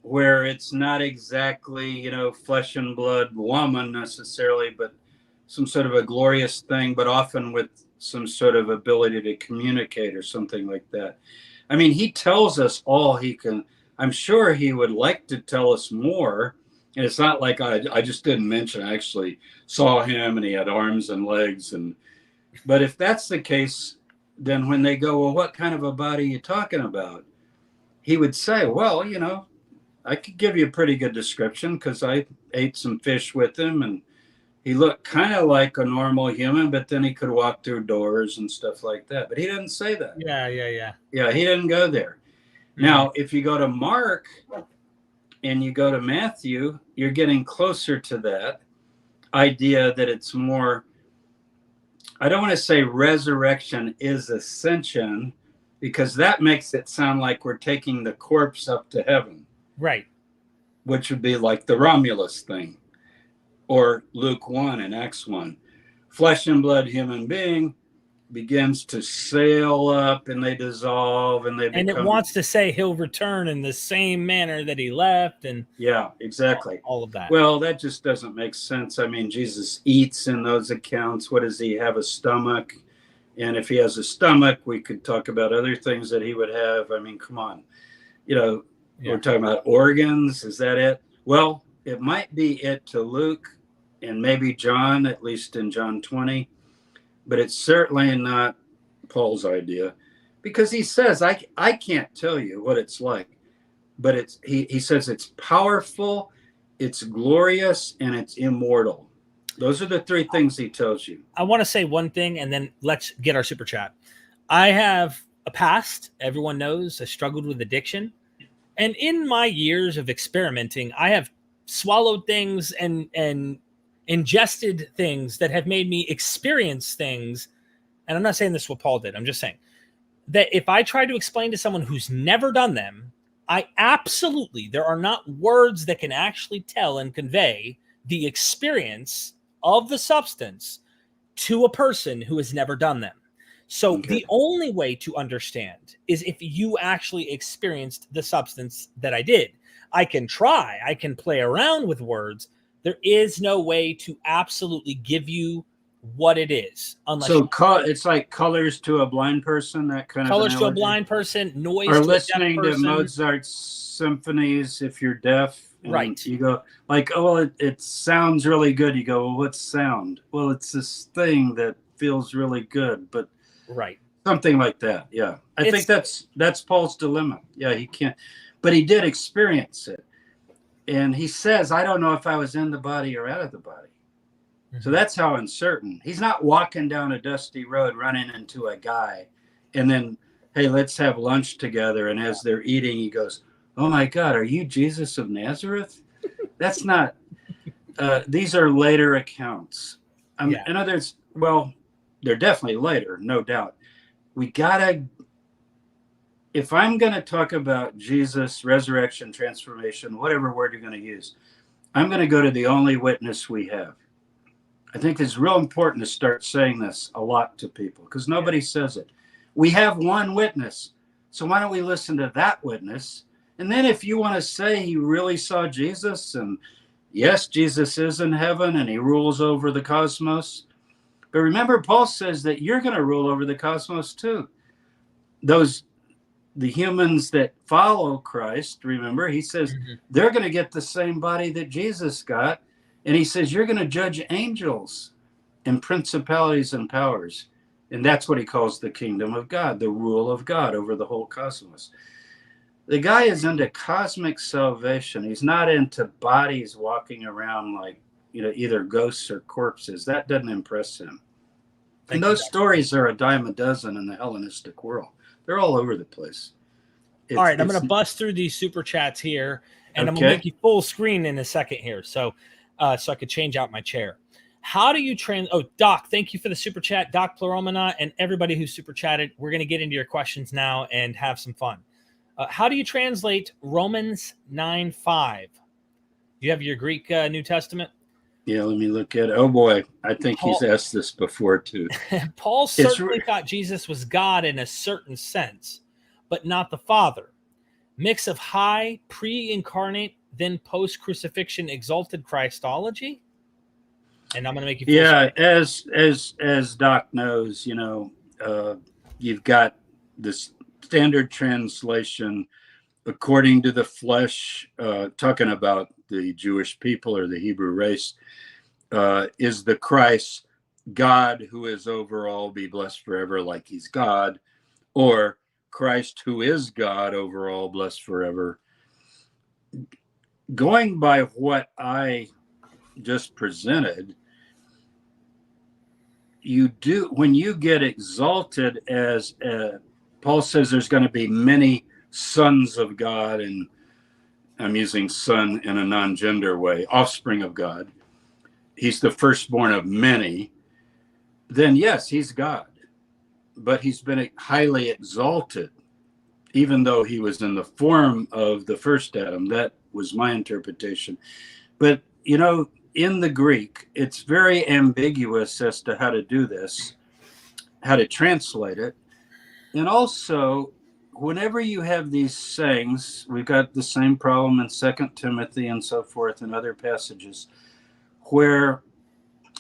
where it's not exactly, flesh and blood woman necessarily, but some sort of a glorious thing, but often with some sort of ability to communicate or something like that. I mean, he tells us all he can. I'm sure he would like to tell us more. And it's not like I just didn't mention I actually saw him and he had arms and legs. But if that's the case, then when they go, well, what kind of a body are you talking about? He would say, well, I could give you a pretty good description because I ate some fish with him and he looked kind of like a normal human, but then he could walk through doors and stuff like that. But he didn't say that. Yeah. Yeah, he didn't go there. Now, if you go to Mark and you go to Matthew, you're getting closer to that idea that it's more, I don't want to say resurrection is ascension, because that makes it sound like we're taking the corpse up to heaven. Right. Which would be like the Romulus thing, or Luke 1 and Acts 1. Flesh and blood human being begins to sail up and they dissolve and they become... And it wants to say he'll return in the same manner that he left. And yeah, exactly. All of that. Well, that just doesn't make sense. I mean, Jesus eats in those accounts. What does he have? A stomach? And if he has a stomach, we could talk about other things that he would have. I mean, come on. We're talking about organs. Is that it? Well, it might be it to Luke and maybe John, at least in John 20. But it's certainly not Paul's idea, because he says, I can't tell you what it's like, but he says it's powerful, it's glorious, and it's immortal. Those are the three things he tells you. I want to say one thing, and then let's get our super chat. I have a past. Everyone knows I struggled with addiction. And in my years of experimenting, I have swallowed things and ingested things that have made me experience things. And I'm not saying this is what Paul did. I'm just saying that if I try to explain to someone who's never done them, there are not words that can actually tell and convey the experience of the substance to a person who has never done them. So Okay. the only way to understand is if you actually experienced the substance that I did. I can try, I can play around with words. There is no way to absolutely give you what it is unless So it's like colors to a blind person, that kind of colors to a analogy? blind person, noise Or to a deaf listening to person. Mozart's symphonies if you're deaf. And Right. you go like, oh, well, it sounds really good. You go, well, what's sound? Well, it's this thing that feels really good, but Right. something like that. Yeah. I think that's Paul's dilemma. Yeah, he can't, but he did experience it. And he says, I don't know if I was in the body or out of the body. So that's how uncertain. He's not walking down a dusty road running into a guy and then, hey, let's have lunch together. And as they're eating, he goes, oh my God, are you Jesus of Nazareth? That's not, these are later accounts. In other words, well, they're definitely later, no doubt. We gotta, if I'm going to talk about Jesus, resurrection, transformation, whatever word you're going to use, I'm going to go to the only witness we have. I think it's real important to start saying this a lot to people because nobody says it. We have one witness. So why don't we listen to that witness? And then if you want to say he really saw Jesus and yes, Jesus is in heaven and he rules over the cosmos. But remember, Paul says that you're going to rule over the cosmos too. The humans that follow Christ, remember, he says they're going to get the same body that Jesus got. And he says, you're going to judge angels and principalities and powers. And that's what he calls the kingdom of God, the rule of God over the whole cosmos. The guy is into cosmic salvation. He's not into bodies walking around like, either ghosts or corpses. That doesn't impress him. And those stories are a dime a dozen in the Hellenistic world. They're all over the place. All right, I'm going to bust through these super chats here, and I'm going to make you full screen in a second here. So I could change out my chair. How do you Doc, thank you for the super chat, Doc Pluromina, and everybody who super chatted. We're going to get into your questions now and have some fun. How do you translate Romans 9:5? You have your Greek New Testament? Yeah, let me look at it. Oh boy, I think he's asked this before too. Paul certainly thought Jesus was God in a certain sense, but not the Father. Mix of high pre-incarnate, then post-crucifixion exalted Christology. And I'm going to make you. As Doc knows, you've got this standard translation according to the flesh, talking about the Jewish people or the Hebrew race, is the Christ God who is over all, be blessed forever, like he's God, or Christ who is God over all, blessed forever. Going by what I just presented, you do, when you get exalted, as Paul says, there's going to be many sons of God, and I'm using son in a non-gender way, offspring of God. He's the firstborn of many. Then yes, he's God, but he's been highly exalted, even though he was in the form of the first Adam. That was my interpretation. But, in the Greek, it's very ambiguous as to how to do this, how to translate it. And also, whenever you have these sayings, we've got the same problem in 2 Timothy and so forth and other passages where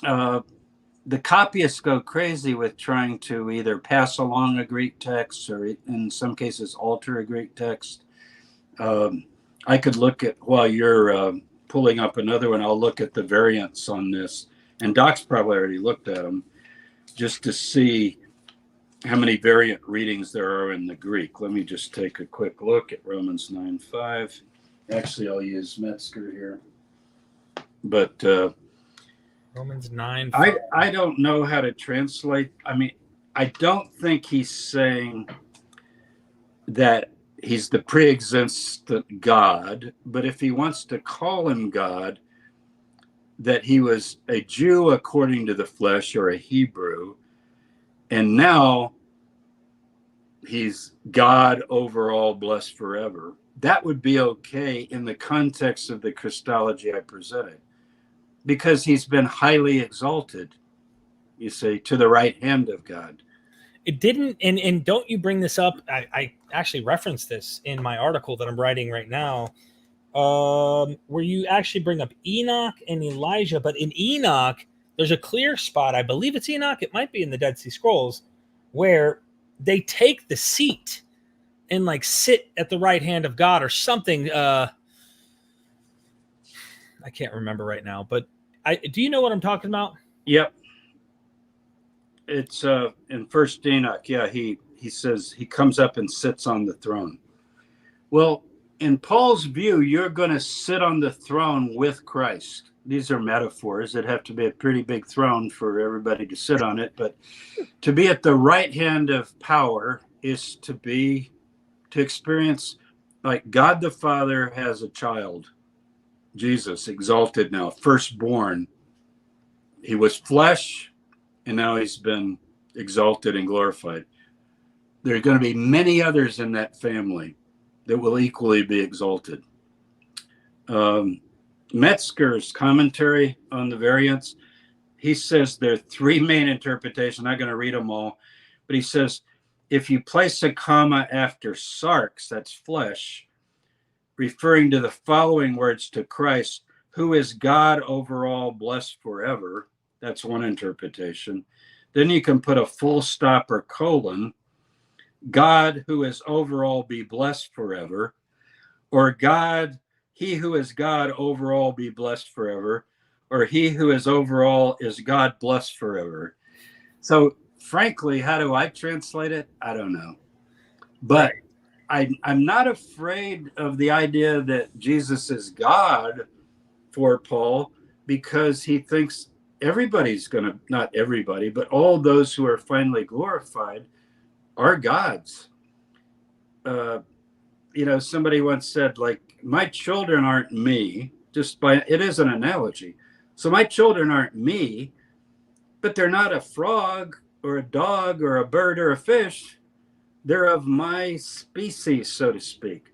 the copyists go crazy with trying to either pass along a Greek text or in some cases alter a Greek text. I could look at, while you're pulling up another one, I'll look at the variants on this. And Doc's probably already looked at them just to see how many variant readings there are in the Greek. Let me just take a quick look at Romans 9:5. Actually, I'll use Metzger here. But Romans 9:5. I don't know how to translate. I mean, I don't think he's saying that he's the pre-existent God, but if he wants to call him God, that he was a Jew according to the flesh or a Hebrew, and now he's God over all, blessed forever, that would be okay in the context of the Christology I presented, because he's been highly exalted, you say, to the right hand of God. It didn't, and don't you bring this up? I actually referenced this in my article that I'm writing right now, where you actually bring up Enoch and Elijah. But in Enoch, there's a clear spot. I believe it's Enoch. It might be in the Dead Sea Scrolls, where they take the seat and like sit at the right hand of God or something. I can't remember right now, but do you know what I'm talking about? Yep. It's in First Enoch. Yeah, he says he comes up and sits on the throne. Well, in Paul's view, you're going to sit on the throne with Christ. These are metaphors. It'd have to be a pretty big throne for everybody to sit on it. But to be at the right hand of power is to experience, like God the Father has a child, Jesus, exalted now, firstborn. He was flesh, and now he's been exalted and glorified. There are going to be many others in that family that will equally be exalted. Metzger's commentary on the variants, he says there are three main interpretations. I'm not going to read them all, but he says, if you place a comma after sarx, that's flesh, referring to the following words to Christ, who is God over all, blessed forever. That's one interpretation. Then you can put a full stop or colon, God who is over all be blessed forever, or God, he who is God over all be blessed forever, or he who is over all is God blessed forever. So frankly, how do I translate it? I don't know. But I'm not afraid of the idea that Jesus is God for Paul, because he thinks everybody's going to, not everybody, but all those who are finally glorified are gods. Somebody once said, like, my children aren't me, it is an analogy. So my children aren't me, but they're not a frog or a dog or a bird or a fish. They're of my species, so to speak.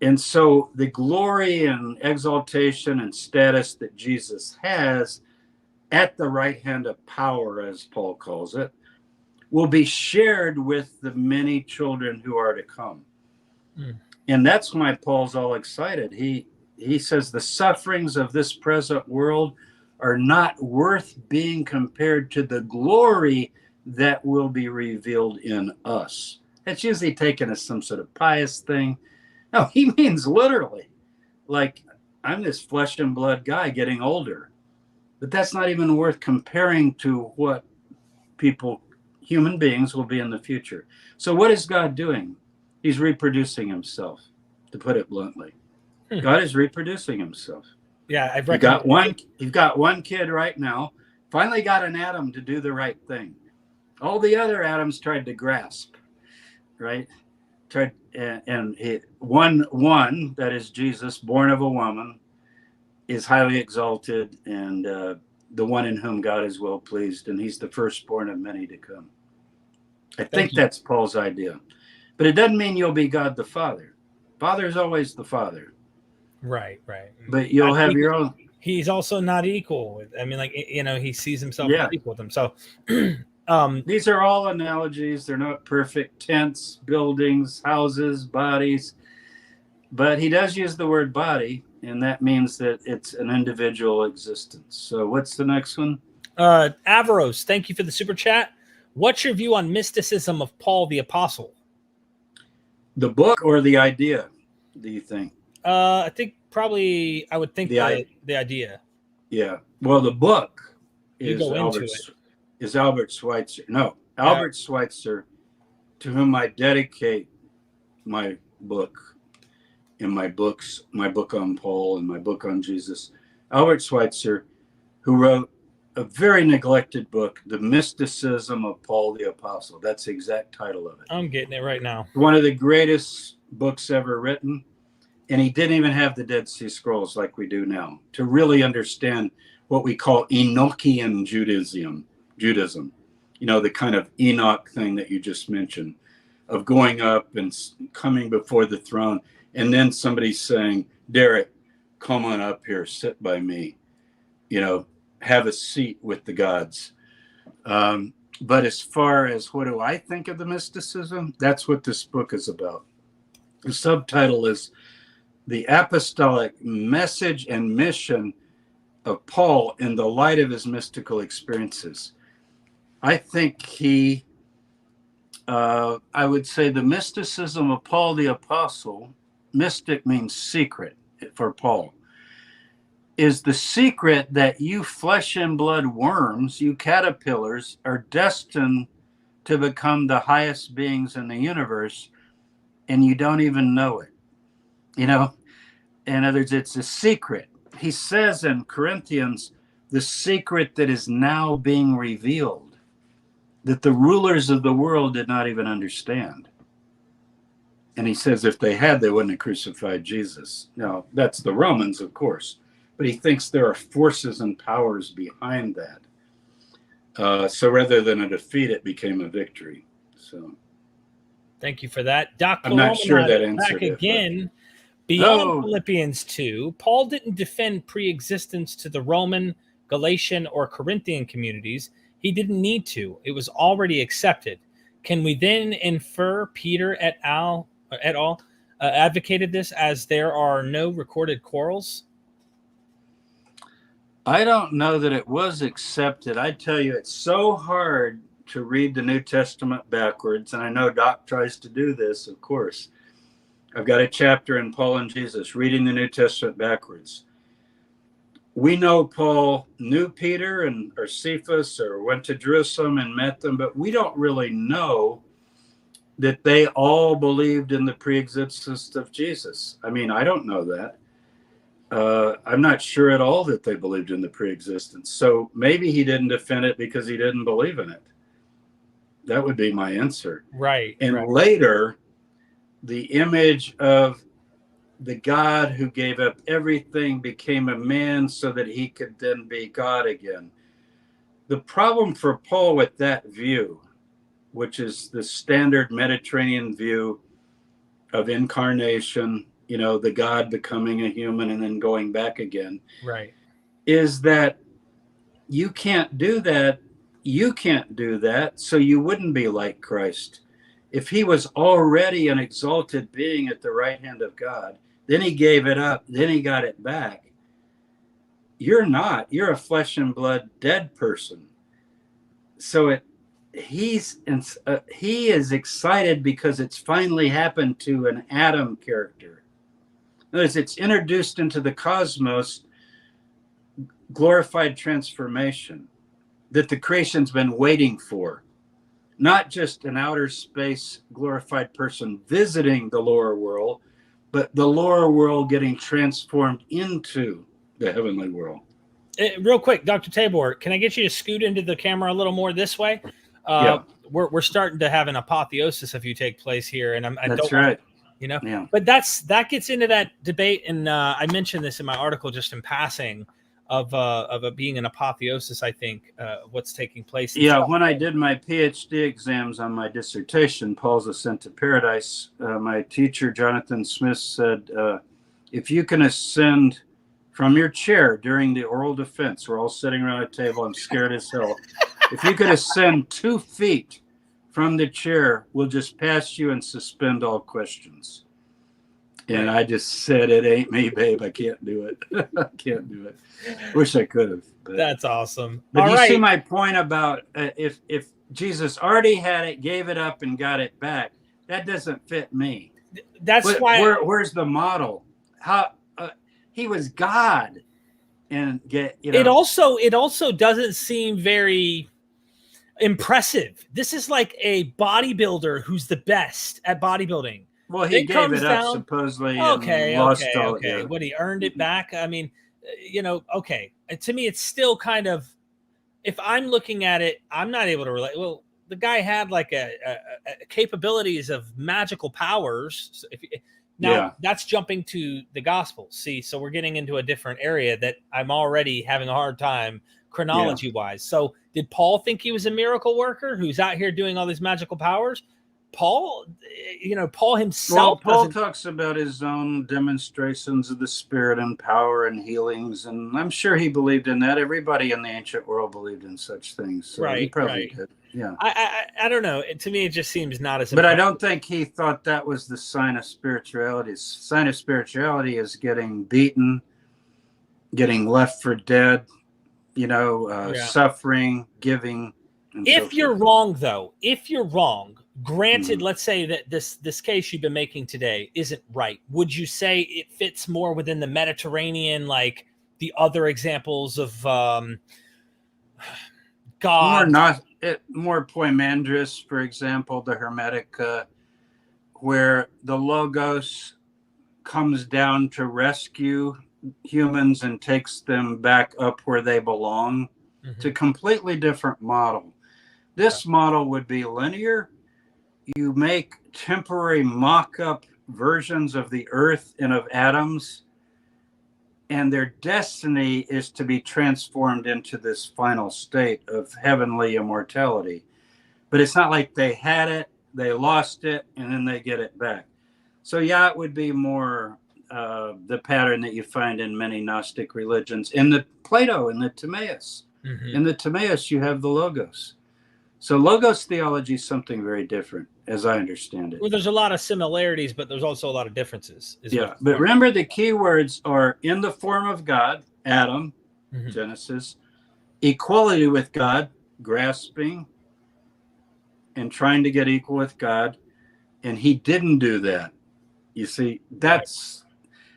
And so the glory and exaltation and status that Jesus has at the right hand of power, as Paul calls it, will be shared with the many children who are to come. And that's why Paul's all excited. He says the sufferings of this present world are not worth being compared to the glory that will be revealed in us. That's usually taken as some sort of pious thing. No, he means literally, like, I'm this flesh and blood guy getting older. But that's not even worth comparing to what human beings will be in the future. So what is God doing? He's reproducing himself, to put it bluntly. God is reproducing himself. Yeah, You've got one kid right now, finally got an Adam to do the right thing. All the other Adams tried to grasp, right? One, that is Jesus, born of a woman, is highly exalted, and the one in whom God is well pleased, and he's the firstborn of many to come. I think that's Paul's idea. But it doesn't mean you'll be God the Father. Father is always the Father. Right. But you'll have your own. He's also not equal. I mean, like, he sees himself as equal with them. So these are all analogies. They're not perfect. Tents, buildings, houses, bodies. But he does use the word body, and that means that it's an individual existence. So what's the next one? Averos, thank you for the super chat. What's your view on mysticism of Paul the Apostle? The book or the idea, do you think? I think probably I would think the idea. Yeah. Well, the book is Albert Schweitzer. No, Albert Schweitzer, to whom I dedicate my book and my book on Paul and my book on Jesus. Albert Schweitzer, who wrote a very neglected book, The Mysticism of Paul the Apostle. That's the exact title of it. I'm getting it right now. One of the greatest books ever written. And he didn't even have the Dead Sea Scrolls like we do now to really understand what we call Enochian Judaism. The kind of Enoch thing that you just mentioned, of going up and coming before the throne. And then somebody saying, Derek, come on up here, sit by me, have a seat with the gods. But as far as what do I think of the mysticism, that's what this book is about. The subtitle is The Apostolic Message and Mission of Paul in the Light of His Mystical Experiences. I think I would say the mysticism of Paul the Apostle, mystic means secret for Paul, is the secret that you flesh and blood worms, you caterpillars, are destined to become the highest beings in the universe, and you don't even know it. In other words, it's a secret. He says in Corinthians, the secret that is now being revealed, that the rulers of the world did not even understand. And he says if they had, they wouldn't have crucified Jesus. Now, that's the Romans, of course. But he thinks there are forces and powers behind that. So rather than a defeat, it became a victory. So thank you for that. Dr. I'm not sure that answered back it. Again, beyond Philippians 2, Paul didn't defend pre-existence to the Roman, Galatian, or Corinthian communities. He didn't need to. It was already accepted. Can we then infer Peter et al. Advocated this as there are no recorded quarrels? I don't know that it was accepted. I tell you, it's so hard to read the New Testament backwards. And I know Doc tries to do this, of course. I've got a chapter in Paul and Jesus, reading the New Testament backwards. We know Paul knew Peter or Cephas or went to Jerusalem and met them, but we don't really know that they all believed in the pre-existence of Jesus. I mean, I don't know that. I'm not sure at all that they believed in the pre-existence. So maybe he didn't defend it because he didn't believe in it. That would be my answer. Right. And right. later, the image of the God who gave up everything became a man so that he could then be God again. The problem for Paul with that view, which is the standard Mediterranean view of incarnation, the God becoming a human and then going back again, right, is that you can't do that. You can't do that, so you wouldn't be like Christ. If he was already an exalted being at the right hand of God, then he gave it up, then he got it back. You're not. You're a flesh and blood dead person. So he is excited because it's finally happened to an Adam character. In other words, it's introduced into the cosmos, glorified transformation that the creation's been waiting for. Not just an outer space glorified person visiting the lower world, but the lower world getting transformed into the heavenly world. Real quick, Dr. Tabor, can I get you to scoot into the camera a little more this way? Yeah. We're starting to have an apotheosis of you take place here, and That's right. Yeah. But that gets into that debate, and I mentioned this in my article just in passing of it being an apotheosis. I think what's taking place. Yeah, when I did my PhD exams on my dissertation, Paul's Ascent to Paradise, my teacher Jonathan Smith said, if you can ascend from your chair during the oral defense, we're all sitting around a table, I'm scared as hell. If you could ascend 2 feet from the chair, we'll just pass you and suspend all questions. And I just said, it ain't me, babe. I can't do it. I can't do it. Wish I could have. That's awesome. But you see my point about if Jesus already had it, gave it up, and got it back, that doesn't fit me. That's why. Where's the model? How he was God, and It also doesn't seem very impressive. This is like a bodybuilder who's the best at bodybuilding. Well, he gave it up supposedly. Okay. What, he earned it back? I mean, okay. To me, it's still kind of, if I'm looking at it, I'm not able to relate. Well, the guy had like a capabilities of magical powers. So that's jumping to the gospel. See, so we're getting into a different area that I'm already having a hard time chronology wise. So did Paul think he was a miracle worker who's out here doing all these magical powers? Paul, Paul Well, himself Paul doesn't. talks about his own demonstrations of the Spirit and power and healings, and I'm sure he believed in that. Everybody in the ancient world believed in such things, so he Right, probably right. did. Yeah. I don't know. To me, it just seems not as But I impressive. don't think he thought that was the sign of spirituality. The sign of spirituality is getting beaten, getting left for dead, Yeah. suffering, giving, and so If you're forth. wrong, though, if you're wrong, granted, Mhm. let's say that this case you've been making today isn't right. Would you say it fits more within the Mediterranean, like the other examples of More God? not more poimandrous, for example, the Hermetic, where the logos comes down to rescue humans and takes them back up where they belong. It's a completely different model. This model would be linear. You make temporary mock-up versions of the earth and of atoms, and their destiny is to be transformed into this final state of heavenly immortality. But it's not like they had it, they lost it, and then they get it back. So yeah, it would be more the pattern that you find in many Gnostic religions. In the Plato, in the Timaeus. In the Timaeus, you have the Logos. So Logos theology is something very different, as I understand it. Well, there's a lot of similarities, but there's also a lot of differences. Yeah, but remember the key words are in the form of God, Adam, Genesis, equality with God, grasping, and trying to get equal with God. And he didn't do that. You see, that's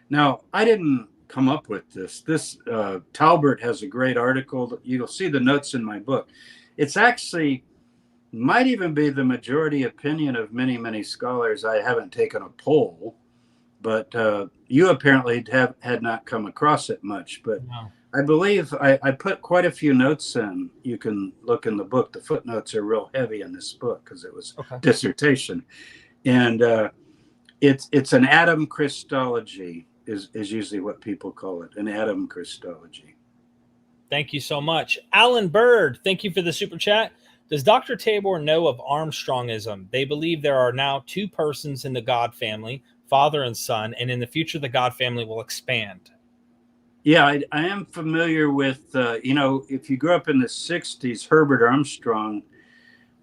now I didn't come up with this. This Talbert has a great article. You'll see the notes in my book. It's actually might even be the majority opinion of many, many scholars. I haven't taken a poll, but you apparently had not come across it much. But No. I believe I put quite a few notes in. You can look in the book. The footnotes are real heavy in this book because it was dissertation. And it's an atom Christology is usually what people call it, an atom Christology. Thank you so much. Alan Bird, thank you for the super chat. Does Dr. Tabor know of Armstrongism? They believe there are now two persons in the God family, Father and Son, and in the future the God family will expand. Yeah, I am familiar with, if you grew up in the 60s, Herbert Armstrong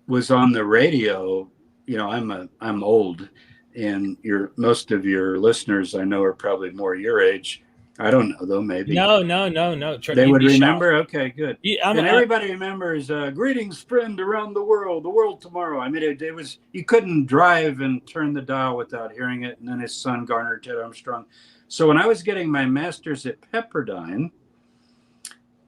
was on the radio. I'm old, and most of your listeners I know are probably more your age. I don't know though, maybe. No. They would remember? Okay, good. And everybody remembers greetings, friend around the world tomorrow. I mean, it was, you couldn't drive and turn the dial without hearing it. And then his son, Garner Ted Armstrong. So when I was getting my master's at Pepperdine,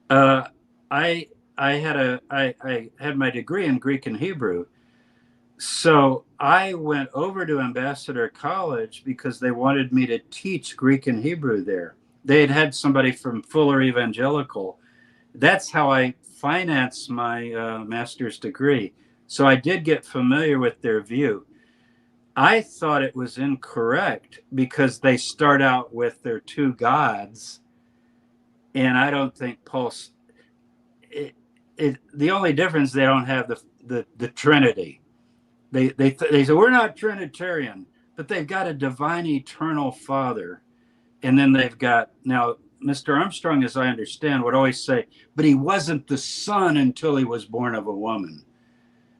I had my degree in Greek and Hebrew. So I went over to Ambassador College because they wanted me to teach Greek and Hebrew there. They had somebody from Fuller Evangelical. That's how I financed my master's degree. So I did get familiar with their view. I thought it was incorrect because they start out with their two gods. And I don't think Paul's... the only difference, they don't have the Trinity. They say, we're not Trinitarian, but they've got a divine eternal Father. And then they've got, now, Mr. Armstrong, as I understand, would always say, but he wasn't the Son until he was born of a woman.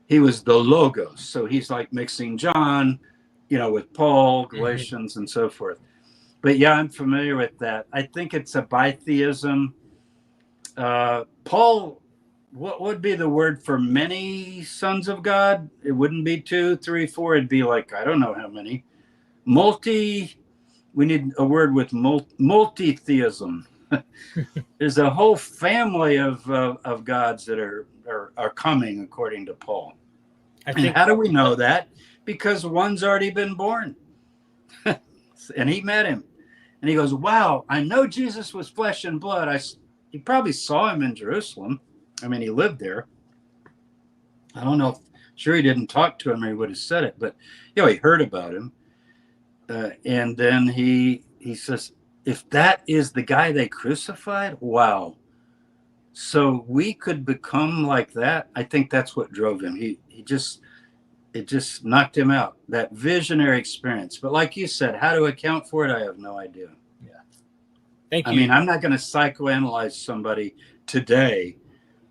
He was the Logos. So he's like mixing John, with Paul, Galatians, and so forth. But yeah, I'm familiar with that. I think it's a bitheism. Paul, what would be the word for many sons of God? It wouldn't be 2, 3, 4. It'd be like, I don't know how many. We need a word with multi-theism. There's a whole family of gods that are coming, according to Paul. And how do we know that? Because one's already been born. And he met him. And he goes, wow, I know Jesus was flesh and blood. He probably saw him in Jerusalem. I mean, he lived there. I don't know. Sure, he didn't talk to him or he would have said it. But, he heard about him. And then he says, if that is the guy they crucified, wow. So we could become like that. I think that's what drove him. He just, it just knocked him out, that visionary experience. But like you said, how to account for it, I have no idea. Yeah. Thank you. I mean, I'm not going to psychoanalyze somebody today,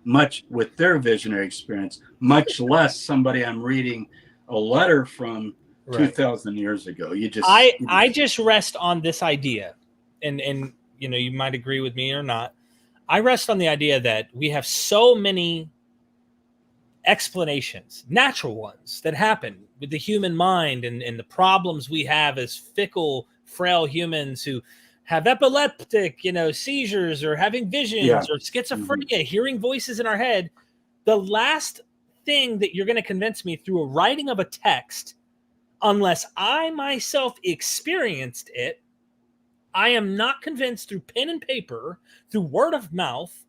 much with their visionary experience, much less somebody I'm reading a letter from 2,000 years ago. I just rest on this idea, and you know, you might agree with me or not. I rest on the idea that we have so many explanations, natural ones, that happen with the human mind and the problems we have as fickle, frail humans who have epileptic, you know, seizures, or having visions, or schizophrenia, hearing voices in our head. The last thing that you're going to convince me through a writing of a text, unless I myself experienced it, I am not convinced through pen and paper, through word of mouth,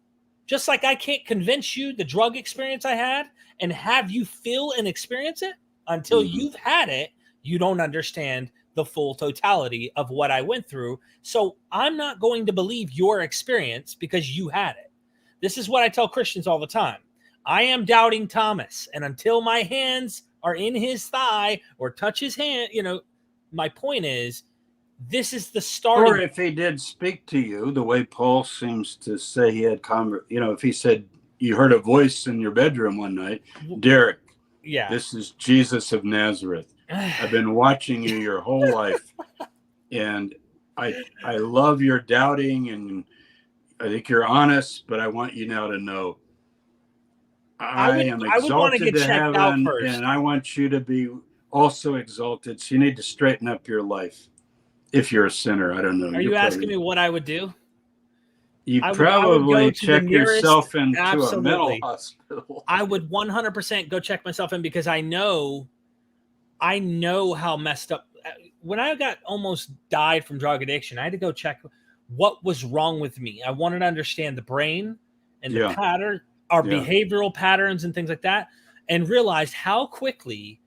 just like I can't convince you the drug experience I had and have you feel and experience it. Until you've had it, you don't understand the full totality of what I went through. So I'm not going to believe your experience because you had it. This is what I tell Christians all the time. I am doubting Thomas, and until my hands are in his thigh or touch his hand, you know, my point is, this is the start. Or if he did speak to you, the way Paul seems to say he had, you know, if he said you heard a voice in your bedroom one night, Derek, this is Jesus of Nazareth. I've been watching you your whole life, and I love your doubting, and I think you're honest, but I want you now to know I am exalted to heaven, and I want you to be also exalted. So you need to straighten up your life. If you're a sinner, I don't know. Are you asking me what I would do? You probably check yourself into a mental hospital. I would 100% go check myself in, because I know how messed up. When I almost died from drug addiction, I had to go check what was wrong with me. I wanted to understand the brain and the pattern, our behavioral patterns and things like that, and realized how quickly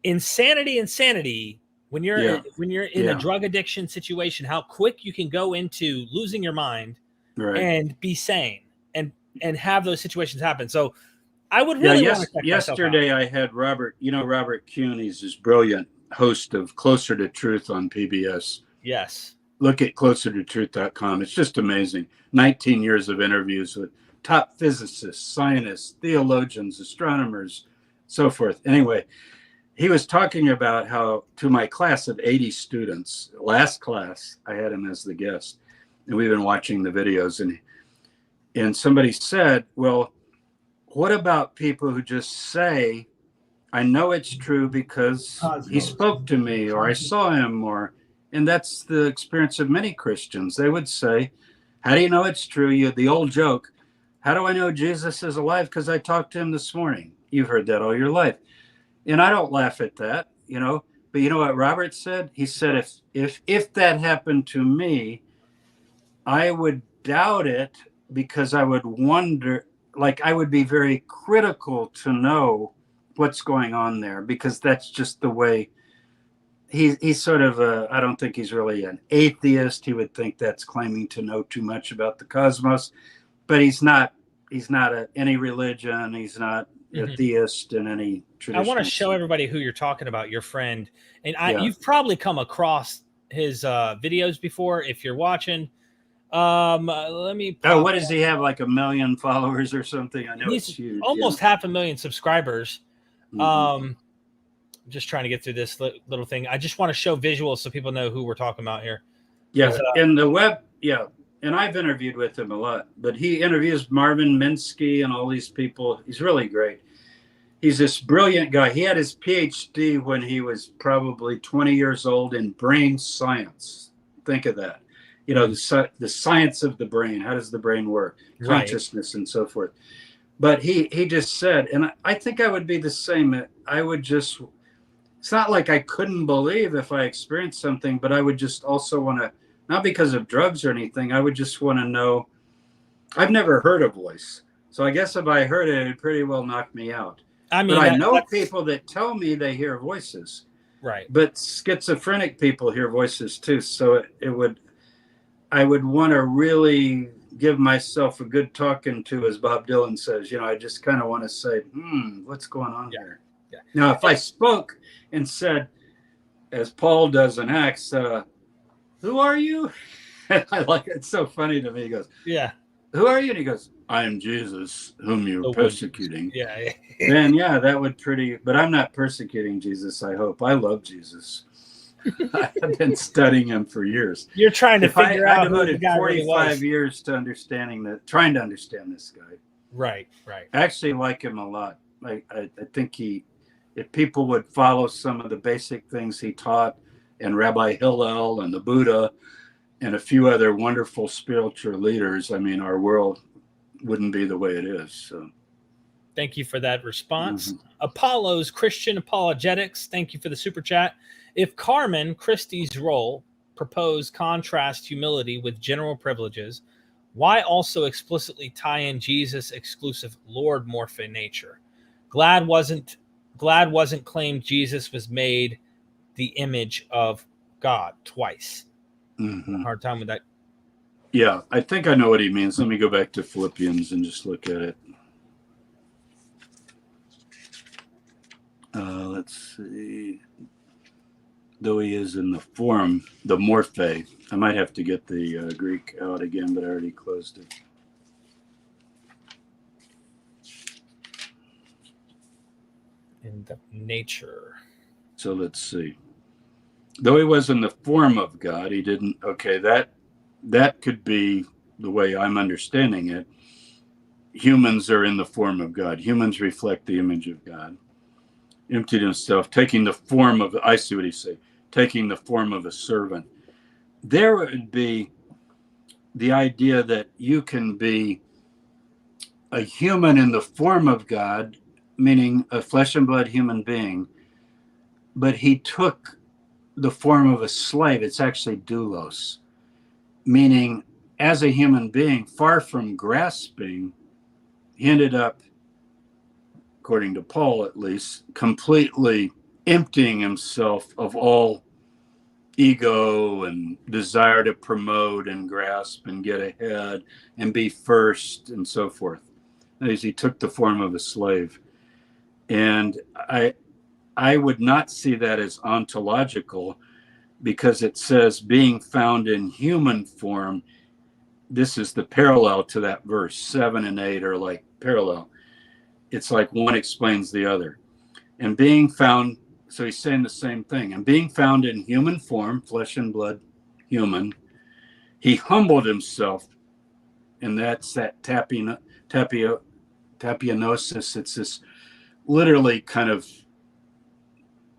insanity, when you're in a drug addiction situation, how quick you can go into losing your mind and be sane and have those situations happen. So I would really want to check yesterday I had Robert Kuhn. He's this brilliant host of Closer to Truth on PBS. Yes. Look at closertotruth.com. It's just amazing. 19 years of interviews with top physicists, scientists, theologians, astronomers, so forth. Anyway, he was talking about how, to my class of 80 students, last class, I had him as the guest, and we've been watching the videos, and somebody said, well, what about people who just say, I know it's true because he spoke to me, or I saw him, and that's the experience of many Christians. They would say, how do you know it's true? The old joke, how do I know Jesus is alive? Because I talked to him this morning. You've heard that all your life. And I don't laugh at that, you know, but you know what Robert said? He said, if that happened to me, I would doubt it, because I would wonder, like, I would be very critical to know what's going on there, because that's just the way he's sort of I don't think he's really an atheist. He would think that's claiming to know too much about the cosmos, but he's not any religion. He's not a theist in any tradition. I want to show everybody who you're talking about, your friend. And you've probably come across his videos before if you're watching. Let me. What does he have? Like 1 million followers or something? I know he's it's huge. Almost 500,000 subscribers. Just trying to get through this little thing. I just want to show visuals so people know who we're talking about here. Yeah, and the web. Yeah, and I've interviewed with him a lot, but he interviews Marvin Minsky and all these people. He's really great. He's this brilliant guy. He had his PhD when he was probably 20 years old in brain science. Think of that. You know, the science of the brain. How does the brain work? Consciousness and so forth. But he just said, and I think I would be the same. I would just, it's not like I couldn't believe if I experienced something, but I would just also want to, not because of drugs or anything, I would just want to know. I've never heard a voice. So I guess if I heard it, it'd pretty well knock me out. I mean, but I know people that tell me they hear voices. Right. But schizophrenic people hear voices too. So I would want to really give myself a good talking to, as Bob Dylan says. You know, I just kind of want to say, what's going on here? Yeah. Now, if I spoke and said, as Paul does in Acts, who are you? I like it. It's so funny to me. He goes, Yeah. who are you? And he goes, I am Jesus, whom you're The persecuting. Yeah. Then, yeah, that would but I'm not persecuting Jesus, I hope. I love Jesus. I've been studying him for years. You're trying to figure I out who the devoted guy really 45 was. years to trying to understand this guy. Right. I actually like him a lot. I think if people would follow some of the basic things he taught, and Rabbi Hillel and the Buddha and a few other wonderful spiritual leaders, I mean, our world wouldn't be the way it is. So. Thank you for that response. Apollo's Christian Apologetics, thank you for the super chat. If Carmen Christie's role proposed contrast humility with general privileges, why also explicitly tie in Jesus' exclusive Lord morphe nature? Glad wasn't claimed Jesus was made the image of God twice. Hard time with that. Yeah, I think I know what he means. Let me go back to Philippians and just look at it. Let's see. Though he is in the form, the morphe. I might have to get the Greek out again, but I already closed it. In the nature. So let's see. Though he was in the form of God, he didn't. Okay, that could be the way I'm understanding it. Humans are in the form of God. Humans reflect the image of God. Emptied himself, taking the form of, I see what he's saying, taking the form of a servant. There would be the idea that you can be a human in the form of God, meaning a flesh and blood human being, but he took the form of a slave. It's actually doulos, meaning as a human being, far from grasping, he ended up, according to Paul at least, completely emptying himself of all ego and desire to promote and grasp and get ahead and be first and so forth. As he took the form of a slave. And I would not see that as ontological, because it says being found in human form. This is the parallel to that verse. 7 and 8 are like parallel. It's like one explains the other. And being found, so he's saying the same thing. And being found in human form, flesh and blood, human, he humbled himself. And that's that tapianosis. It's this literally kind of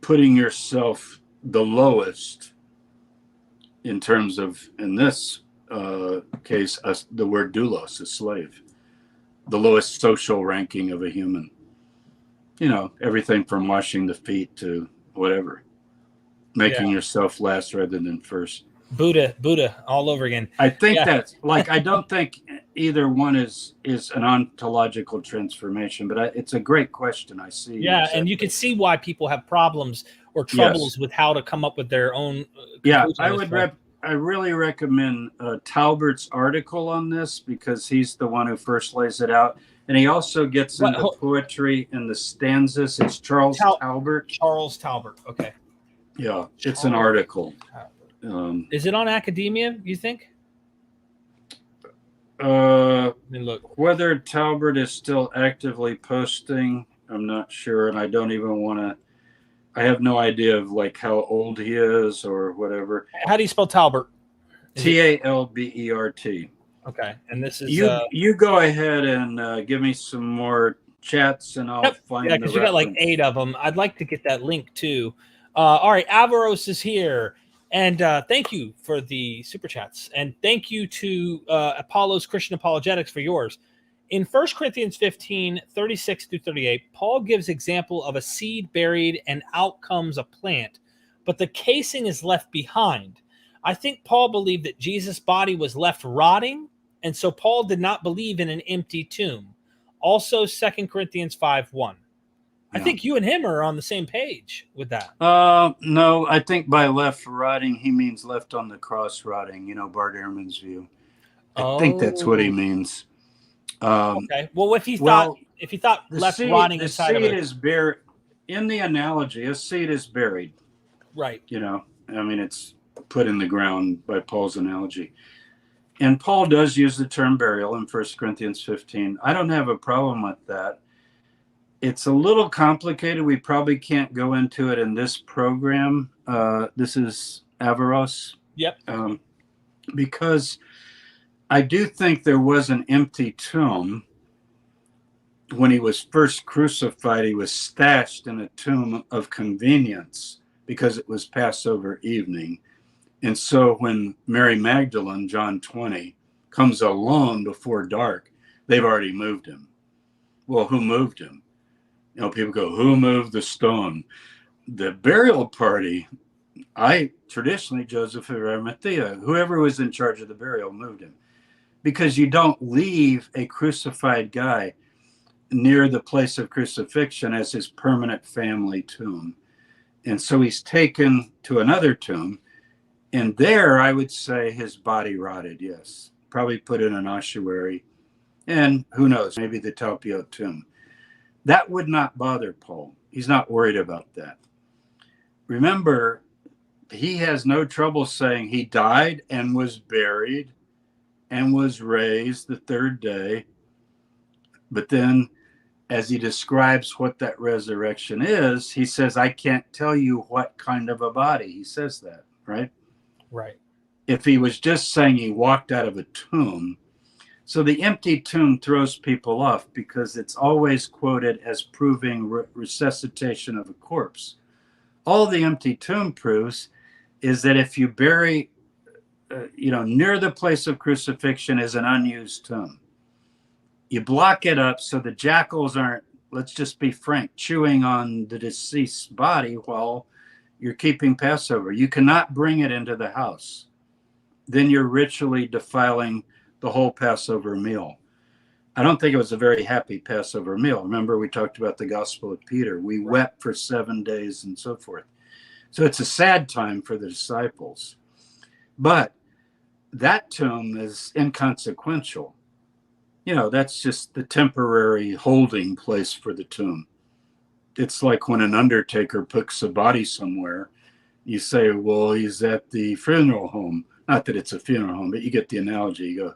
putting yourself the lowest in terms of, in this case, the word doulos, a slave, the lowest social ranking of a human. You know, everything from washing the feet to whatever, making yourself last rather than first. Buddha, all over again. I think that's like, I don't think either one is an ontological transformation, but it's a great question. I see. Yeah, exactly. And you can see why people have problems or troubles with how to come up with their own. I really recommend Talbert's article on this, because he's the one who first lays it out. And he also gets into poetry and the stanzas. It's Charles Talbert. Charles Talbert. Okay. Yeah, it's an article. Is it on academia, you think? I mean, look, whether Talbert is still actively posting, I'm not sure. And I don't even want to, I have no idea of like how old he is or whatever. How do you spell Talbert? Talbert. Okay, and this is you go ahead and give me some more chats, and I'll find. Yeah, because we got like 8 of them. I'd like to get that link too. All right, Avaros is here, and thank you for the super chats, and thank you to Apollo's Christian Apologetics for yours. In 1 Corinthians 15, 36 through 38, Paul gives example of a seed buried and out comes a plant, but the casing is left behind. I think Paul believed that Jesus' body was left rotting, and so Paul did not believe in an empty tomb. Also, 2 Corinthians 5:1. I think you and him are on the same page with that. No, I think by left rotting, he means left on the cross rotting, you know, Bart Ehrman's view. I think that's what he means. Okay. Well, if he thought left rotting the inside seed of it. is buried. in the analogy, a seed is buried. Right. You know, I mean, it's put in the ground by Paul's analogy. And Paul does use the term burial in 1 Corinthians 15. I don't have a problem with that. It's a little complicated. We probably can't go into it in this program. This is Averroes. Yep. Because I do think there was an empty tomb. When he was first crucified, he was stashed in a tomb of convenience because it was Passover evening. And so when Mary Magdalene, John 20, comes alone before dark, they've already moved him. Well, who moved him? You know, people go, who moved the stone? The burial party, traditionally, Joseph of Arimathea, whoever was in charge of the burial moved him. Because you don't leave a crucified guy near the place of crucifixion as his permanent family tomb. And so he's taken to another tomb. And there, I would say his body rotted, yes. Probably put in an ossuary. And who knows, maybe the Talpiot tomb. That would not bother Paul. He's not worried about that. Remember, he has no trouble saying he died and was buried and was raised the third day. But then, as he describes what that resurrection is, he says, I can't tell you what kind of a body. He says that, right? Right. If he was just saying he walked out of a tomb. So the empty tomb throws people off because it's always quoted as proving resuscitation of a corpse. All the empty tomb proves is that if you bury, near the place of crucifixion is an unused tomb. You block it up so the jackals aren't, let's just be frank, chewing on the deceased's body while you're keeping Passover. You cannot bring it into the house. Then you're ritually defiling the whole Passover meal. I don't think it was a very happy Passover meal. Remember, we talked about the Gospel of Peter. We wept for 7 days and so forth. So it's a sad time for the disciples. But that tomb is inconsequential. You know, that's just the temporary holding place for the tomb. It's like when an undertaker puts a body somewhere, you say, well, he's at the funeral home. Not that it's a funeral home, but you get the analogy. You go,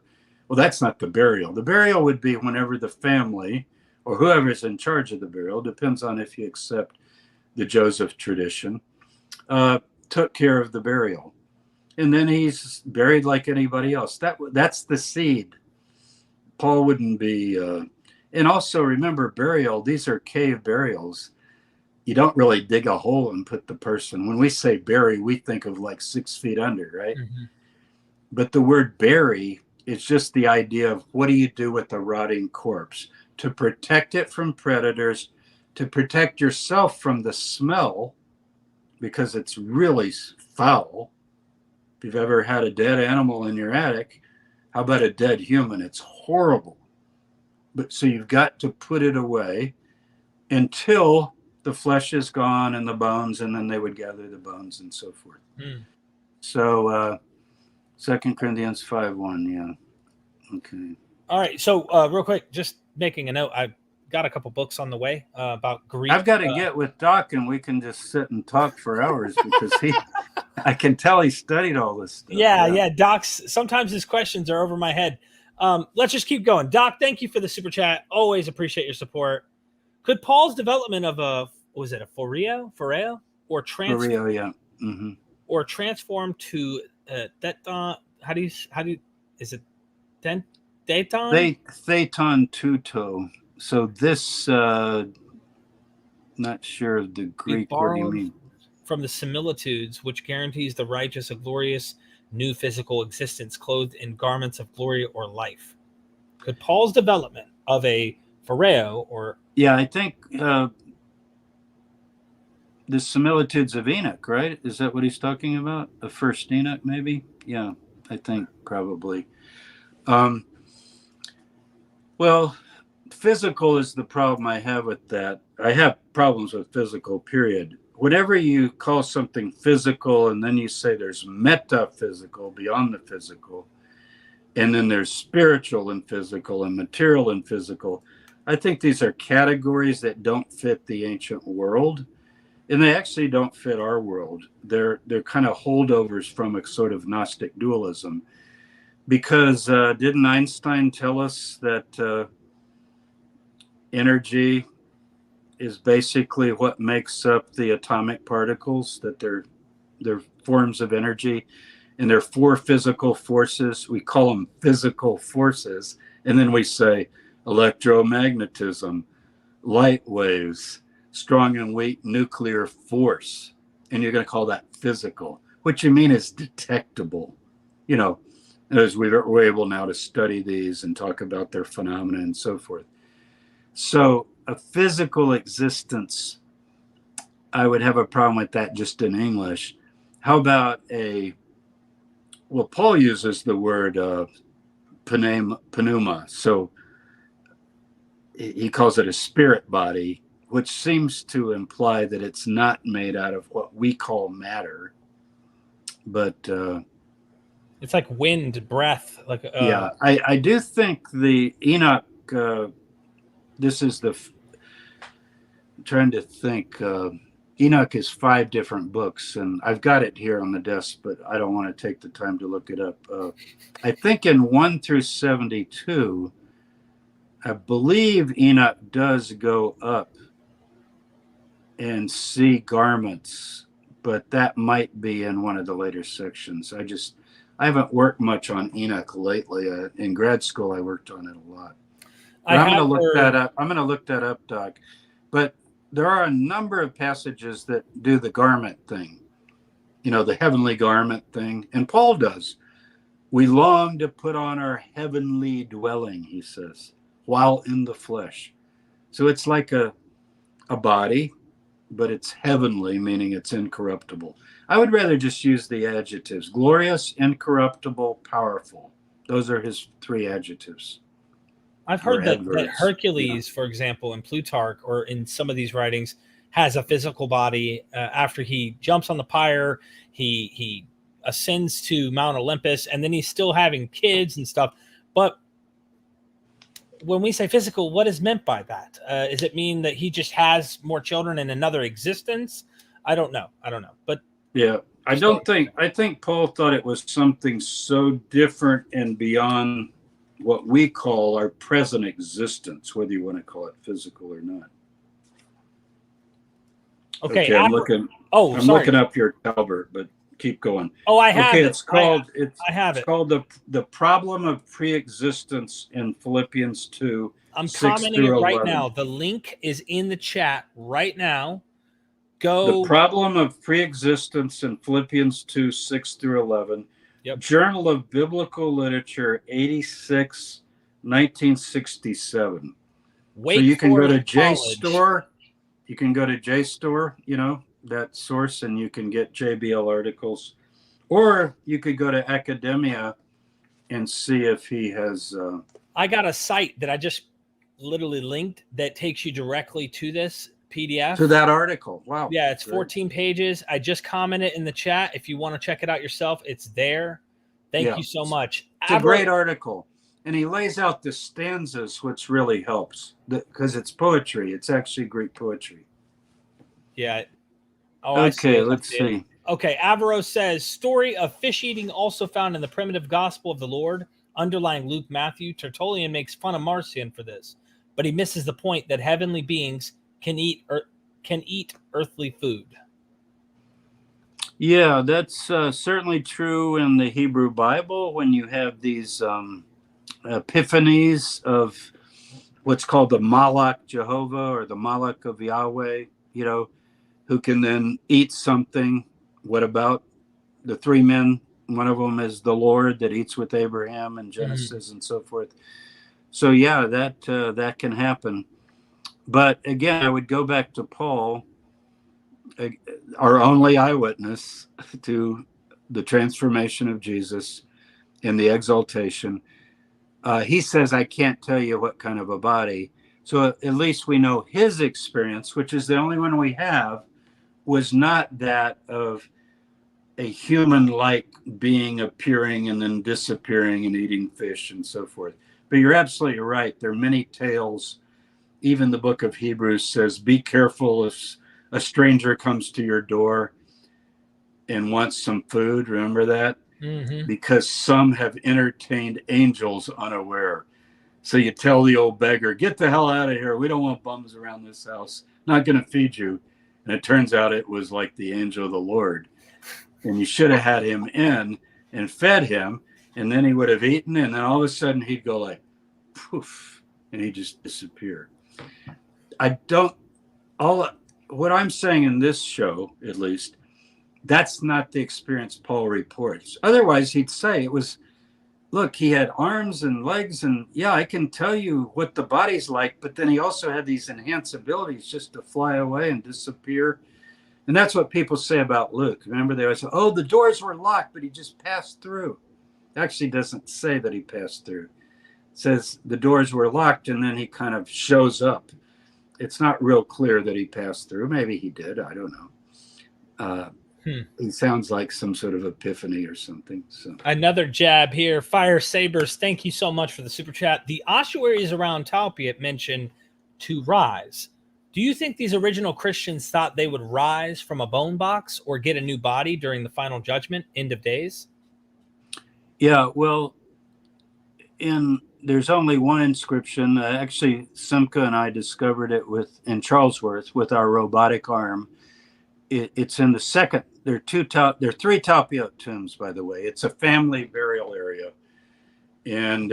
well, that's not the burial. The burial would be whenever the family or whoever's in charge of the burial, depends on if you accept the Joseph tradition, took care of the burial. And then he's buried like anybody else. That's the seed. Paul wouldn't be... and also remember, burial, these are cave burials. You don't really dig a hole and put the person. When we say bury, we think of like 6 feet under, right? Mm-hmm. But the word bury is just the idea of what do you do with a rotting corpse? To protect it from predators, to protect yourself from the smell, because it's really foul. If you've ever had a dead animal in your attic, how about a dead human? It's horrible. But so you've got to put it away until the flesh is gone and the bones, and then they would gather the bones and so forth. So 2 Corinthians 5:1, yeah. Okay. All right. So real quick, just making a note, I've got a couple books on the way about Greek. I've got to get with Doc and we can just sit and talk for hours because I can tell he studied all this stuff. Yeah. Doc's, sometimes his questions are over my head. Let's just keep going. Doc, thank you for the super chat. Always appreciate your support. Could Paul's development of a foreo, or foreo, yeah, mm-hmm. or transform to theton? How do you is it theton? Theton tuto. So this, not sure of the Greek. What do you mean? From the similitudes, which guarantees the righteous a glorious new physical existence clothed in garments of glory or life. Could Paul's development of a foreo or... Yeah, I think the similitudes of Enoch, right? Is that what he's talking about? The first Enoch, maybe? Yeah, I think probably. Well, physical is the problem I have with that. I have problems with physical, period. Whenever you call something physical and then you say there's metaphysical, beyond the physical, and then there's spiritual and physical and material and physical, I think these are categories that don't fit the ancient world, and they actually don't fit our world. They're kind of holdovers from a sort of Gnostic dualism, because didn't Einstein tell us that energy is basically what makes up the atomic particles, that they're forms of energy, and they're four physical forces. We call them physical forces, and then we say electromagnetism, light waves, strong and weak nuclear force, and you're going to call that physical. What you mean is detectable, you know, as we're able now to study these and talk about their phenomena and so forth. So a physical existence, I would have a problem with that just in English. How about well, Paul uses the word pneuma, so he calls it a spirit body, which seems to imply that it's not made out of what we call matter, but it's like wind, breath. Like yeah, I do think the Enoch. This is I'm trying to think. Enoch is 5 different books, and I've got it here on the desk, but I don't want to take the time to look it up. I think in 1 through 72, I believe Enoch does go up and see garments, but that might be in one of the later sections. I haven't worked much on Enoch lately. In grad school, I worked on it a lot. But I'm going to look that up. I'm going to look that up, Doc. But there are a number of passages that do the garment thing, you know, the heavenly garment thing. And Paul does. We long to put on our heavenly dwelling, he says, while in the flesh. So it's like a body, but it's heavenly, meaning it's incorruptible. I would rather just use the adjectives: glorious, incorruptible, powerful. Those are his 3 adjectives. I've heard that Hercules, for example, in Plutarch or in some of these writings, has a physical body. After he jumps on the pyre, he ascends to Mount Olympus, and then he's still having kids and stuff. But when we say physical, what is meant by that? Does it mean that he just has more children in another existence? I don't know. But yeah, I think Paul thought it was something so different and beyond what we call our present existence, whether you want to call it physical or not. Okay, I'm looking up your Talbert, but keep going. Oh, I have it. It's called it's called the problem of pre-existence in Philippians 2. I'm commenting it right now. The link is in the chat right now. Go. The problem of pre-existence in Philippians 2, 6 through 11. Yep. Journal of Biblical Literature, 86, 1967. So you can go to JSTOR. You can go to JSTOR, you know, that source, and you can get JBL articles. Or you could go to Academia and see if he has... I got a site that I just literally linked that takes you directly to this PDF. To that article. Wow. Yeah, it's 14 pages. I just commented in the chat. If you want to check it out yourself, it's there. Thank you so much. It's a great article. And he lays out the stanzas, which really helps, because it's poetry. It's actually Greek poetry. Yeah. Oh, okay, let's see. Okay, Avaro says, story of fish eating also found in the primitive gospel of the Lord, underlying Luke, Matthew. Tertullian makes fun of Marcion for this, but he misses the point that heavenly beings can eat earthly food. Yeah, that's certainly true in the Hebrew Bible when you have these epiphanies of what's called the Malach Jehovah or the Malach of Yahweh, you know, who can then eat something. What about the 3 men? One of them is the Lord that eats with Abraham in Genesis and so forth. So yeah, that can happen. But again, I would go back to Paul, our only eyewitness to the transformation of Jesus and the exaltation. He says, I can't tell you what kind of a body. So at least we know his experience, which is the only one we have, was not that of a human-like being appearing and then disappearing and eating fish and so forth. But you're absolutely right. There are many tales even the book of Hebrews says, be careful if a stranger comes to your door and wants some food. Remember that? Mm-hmm. Because some have entertained angels unaware. So you tell the old beggar, get the hell out of here. We don't want bums around this house. Not going to feed you. And it turns out it was like the angel of the Lord. And you should have had him in and fed him. And then he would have eaten. And then all of a sudden he'd go like, poof. And he'd just disappear. What I'm saying in this show, at least, that's not the experience Paul reports. Otherwise, he'd say it was, look, he had arms and legs, and yeah, I can tell you what the body's like, but then he also had these enhanced abilities just to fly away and disappear. And that's what people say about Luke. Remember, they always say, oh, the doors were locked, but he just passed through. It actually doesn't say that he passed through. It says the doors were locked, and then he kind of shows up. It's not real clear that he passed through. Maybe he did. I don't know. It sounds like some sort of epiphany or something. So Another jab here. Fire Sabers, thank you so much for the super chat. The ossuaries around Talpiot mentioned to rise. Do you think these original Christians thought they would rise from a bone box or get a new body during the final judgment, end of days? Yeah, well, there's only one inscription. Actually, Simca and I discovered it in Charlesworth with our robotic arm. It's in the second. There are three Talpiot tombs, by the way. It's a family burial area, and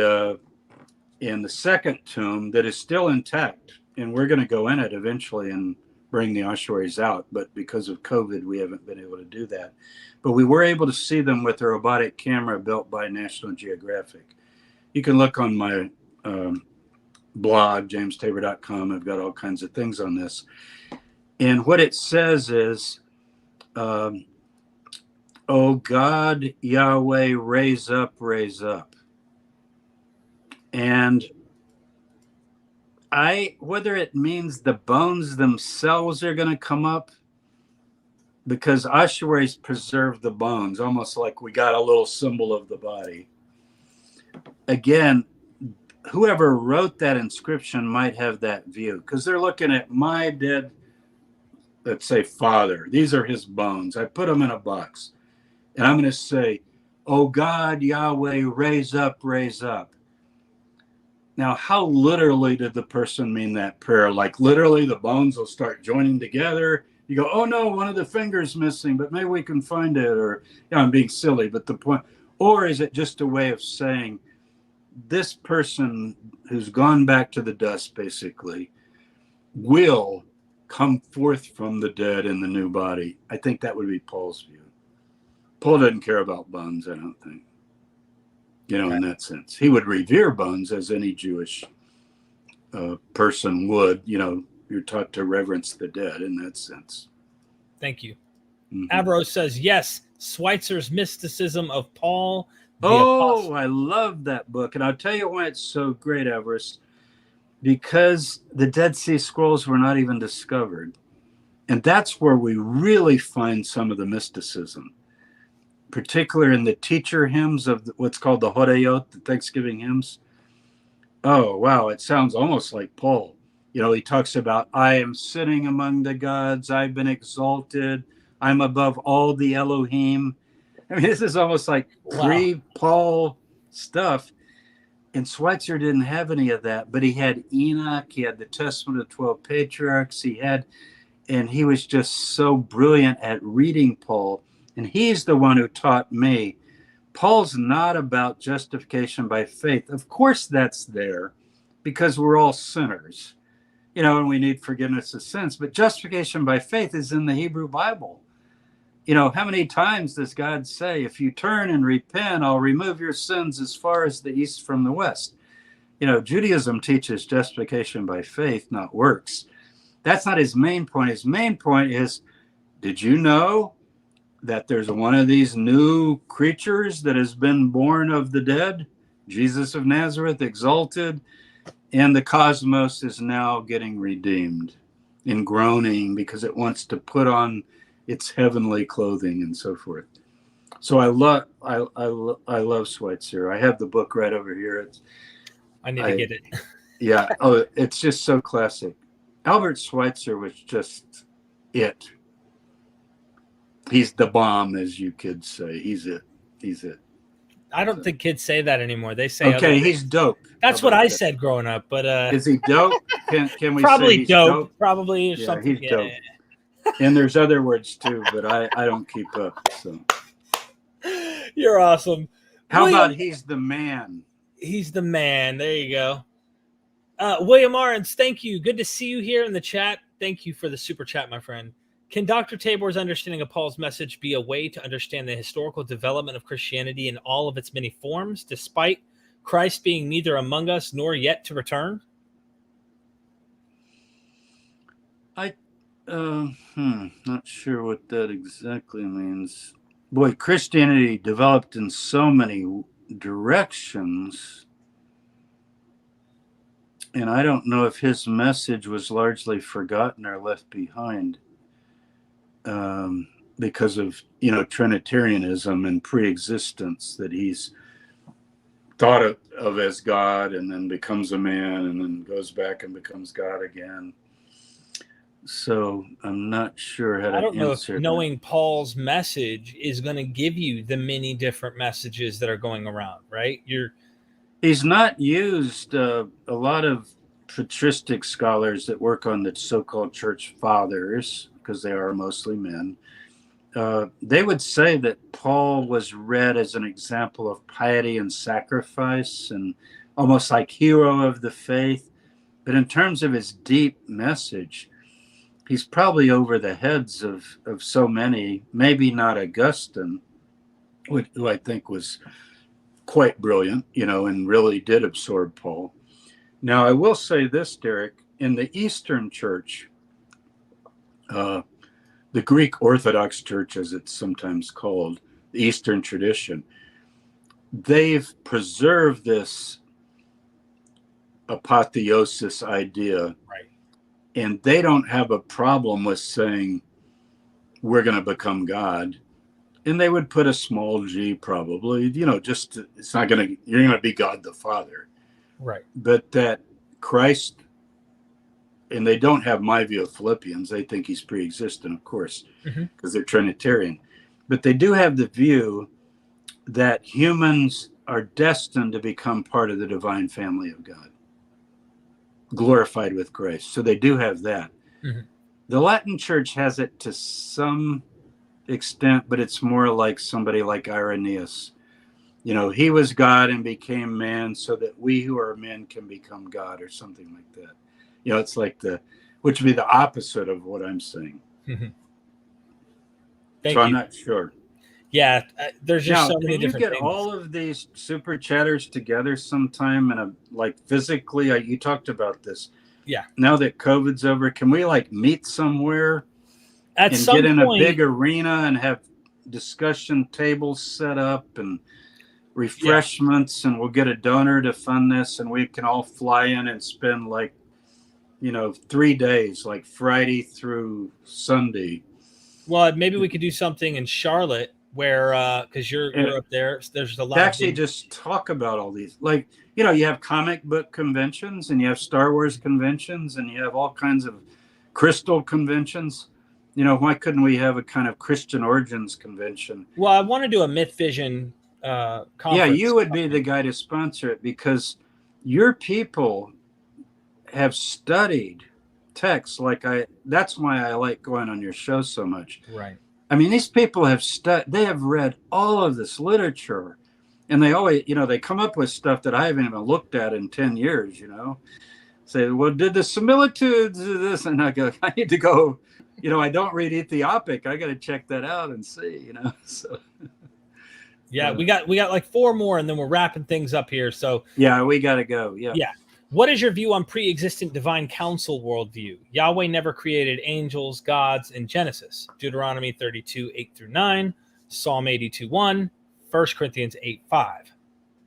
in the second tomb that is still intact, and we're going to go in it eventually and bring the ossuaries out, but because of COVID, we haven't been able to do that. But we were able to see them with a robotic camera built by National Geographic. You can look on my blog, jamestabor.com. I've got all kinds of things on this. And what it says is, oh God, Yahweh, raise up, raise up. And whether it means the bones themselves are going to come up, because ossuaries preserve the bones, almost like we got a little symbol of the body. Again, whoever wrote that inscription might have that view, because they're looking at my dead, let's say, father. These are his bones. I put them in a box. And I'm going to say, oh God, Yahweh, raise up, raise up. Now, how literally did the person mean that prayer? Like literally the bones will start joining together. You go, oh no, one of the fingers missing, but maybe we can find it. Or, I'm being silly, but the point, or is it just a way of saying this person who's gone back to the dust, basically, will come forth from the dead in the new body? I think that would be Paul's view. Paul doesn't care about bones, I don't think. In that sense. He would revere bones as any Jewish person would. You're taught to reverence the dead in that sense. Thank you. Mm-hmm. Avro says, yes, Schweitzer's Mysticism of Paul. I love that book. And I'll tell you why it's so great, Avarice. Because the Dead Sea Scrolls were not even discovered. And that's where we really find some of the mysticism, particularly in the teacher hymns of what's called the Horayot, the Thanksgiving hymns. Oh, wow, it sounds almost like Paul. He talks about, I am sitting among the gods, I've been exalted, I'm above all the Elohim. I mean, this is almost like pre-Paul stuff. And Schweitzer didn't have any of that, but he had Enoch, he had the Testament of 12 Patriarchs, and he was just so brilliant at reading Paul. And he's the one who taught me, Paul's not about justification by faith. Of course that's there, because we're all sinners, and we need forgiveness of sins. But justification by faith is in the Hebrew Bible. How many times does God say, if you turn and repent, I'll remove your sins as far as the east from the west? Judaism teaches justification by faith, not works. That's not his main point. His main point is, did you know that there's one of these new creatures that has been born of the dead? Jesus of Nazareth, exalted, and the cosmos is now getting redeemed and groaning because it wants to put on its heavenly clothing and so forth. So I love Schweitzer. I have the book right over here. I need to get it. Yeah. Oh, it's just so classic. Albert Schweitzer was just it. He's the bomb, as you could say. He's it. He's it. I don't think kids say that anymore. They say other Okay, things. he's dope. That's what I said growing up, but Is he dope? Can we say probably he's dope? Probably or Yeah, something. he's dope. And there's other words too, but I don't keep up. So You're awesome. how William, about he's the man? he's the man. There you go. William Arns, thank you. Good to see you here in the chat. Thank you for the super chat, my friend. Can Dr. Tabor's understanding of Paul's message be a way to understand the historical development of Christianity in all of its many forms, despite Christ being neither among us nor yet to return? Not sure what that exactly means. Boy, Christianity developed in so many directions, and I don't know if his message was largely forgotten or left behind because of, Trinitarianism and pre-existence that he's thought of as God and then becomes a man and then goes back and becomes God again. So I'm not sure how to answer. I don't know if that. knowing Paul's message is going to give you the many different messages that are going around, right? He's not used. A lot of patristic scholars that work on the so-called church fathers, because they are mostly men, they would say that Paul was read as an example of piety and sacrifice and almost like hero of the faith. But in terms of his deep message, he's probably over the heads of so many, maybe not Augustine, who I think was quite brilliant, and really did absorb Paul. Now, I will say this, Derek, in the Eastern Church, the Greek Orthodox Church, as it's sometimes called, the Eastern tradition, they've preserved this apotheosis idea. Right. And they don't have a problem with saying we're going to become God. And they would put a small g probably, it's not going to, you're going to be God the Father. Right. But that Christ, and they don't have my view of Philippians. They think he's pre-existent, of course, because they're Trinitarian. But they do have the view that humans are destined to become part of the divine family of God, glorified with grace. So they do have that. The Latin Church has it to some extent, but it's more like somebody like Irenaeus. He was God and became man so that we who are men can become God, or something like that. It's like which would be the opposite of what I'm saying. Thank you. I'm not sure. Yeah, there's just so many different things. Can you get all of these super chatters together sometime physically? You talked about this. Yeah. Now that COVID's over, can we meet somewhere and get in a big arena and have discussion tables set up and refreshments, and we'll get a donor to fund this, and we can all fly in and spend 3 days, like Friday through Sunday. Well, maybe we could do something in Charlotte where, because you're up there, there's a lot of just talk about all these. You have comic book conventions, and you have Star Wars conventions, and you have all kinds of crystal conventions. Why couldn't we have a kind of Christian origins convention? Well, I want to do a Myth Vision conference. Yeah, you would be the guy to sponsor it, because your people have studied texts that's why I like going on your show so much. Right. I mean, these people they have read all of this literature, and they always, they come up with stuff that I haven't even looked at in 10 years, say, well, did the similitudes of this? And I go, I need to go, I don't read Ethiopic. I got to check that out and see, so. Yeah, we got like 4 more, and then we're wrapping things up here. So yeah, we got to go. Yeah. Yeah. What is your view on pre-existent divine council worldview? Yahweh never created angels, gods in Genesis. Deuteronomy 32:8-9, Psalm 82:1, 1 Corinthians 8:5.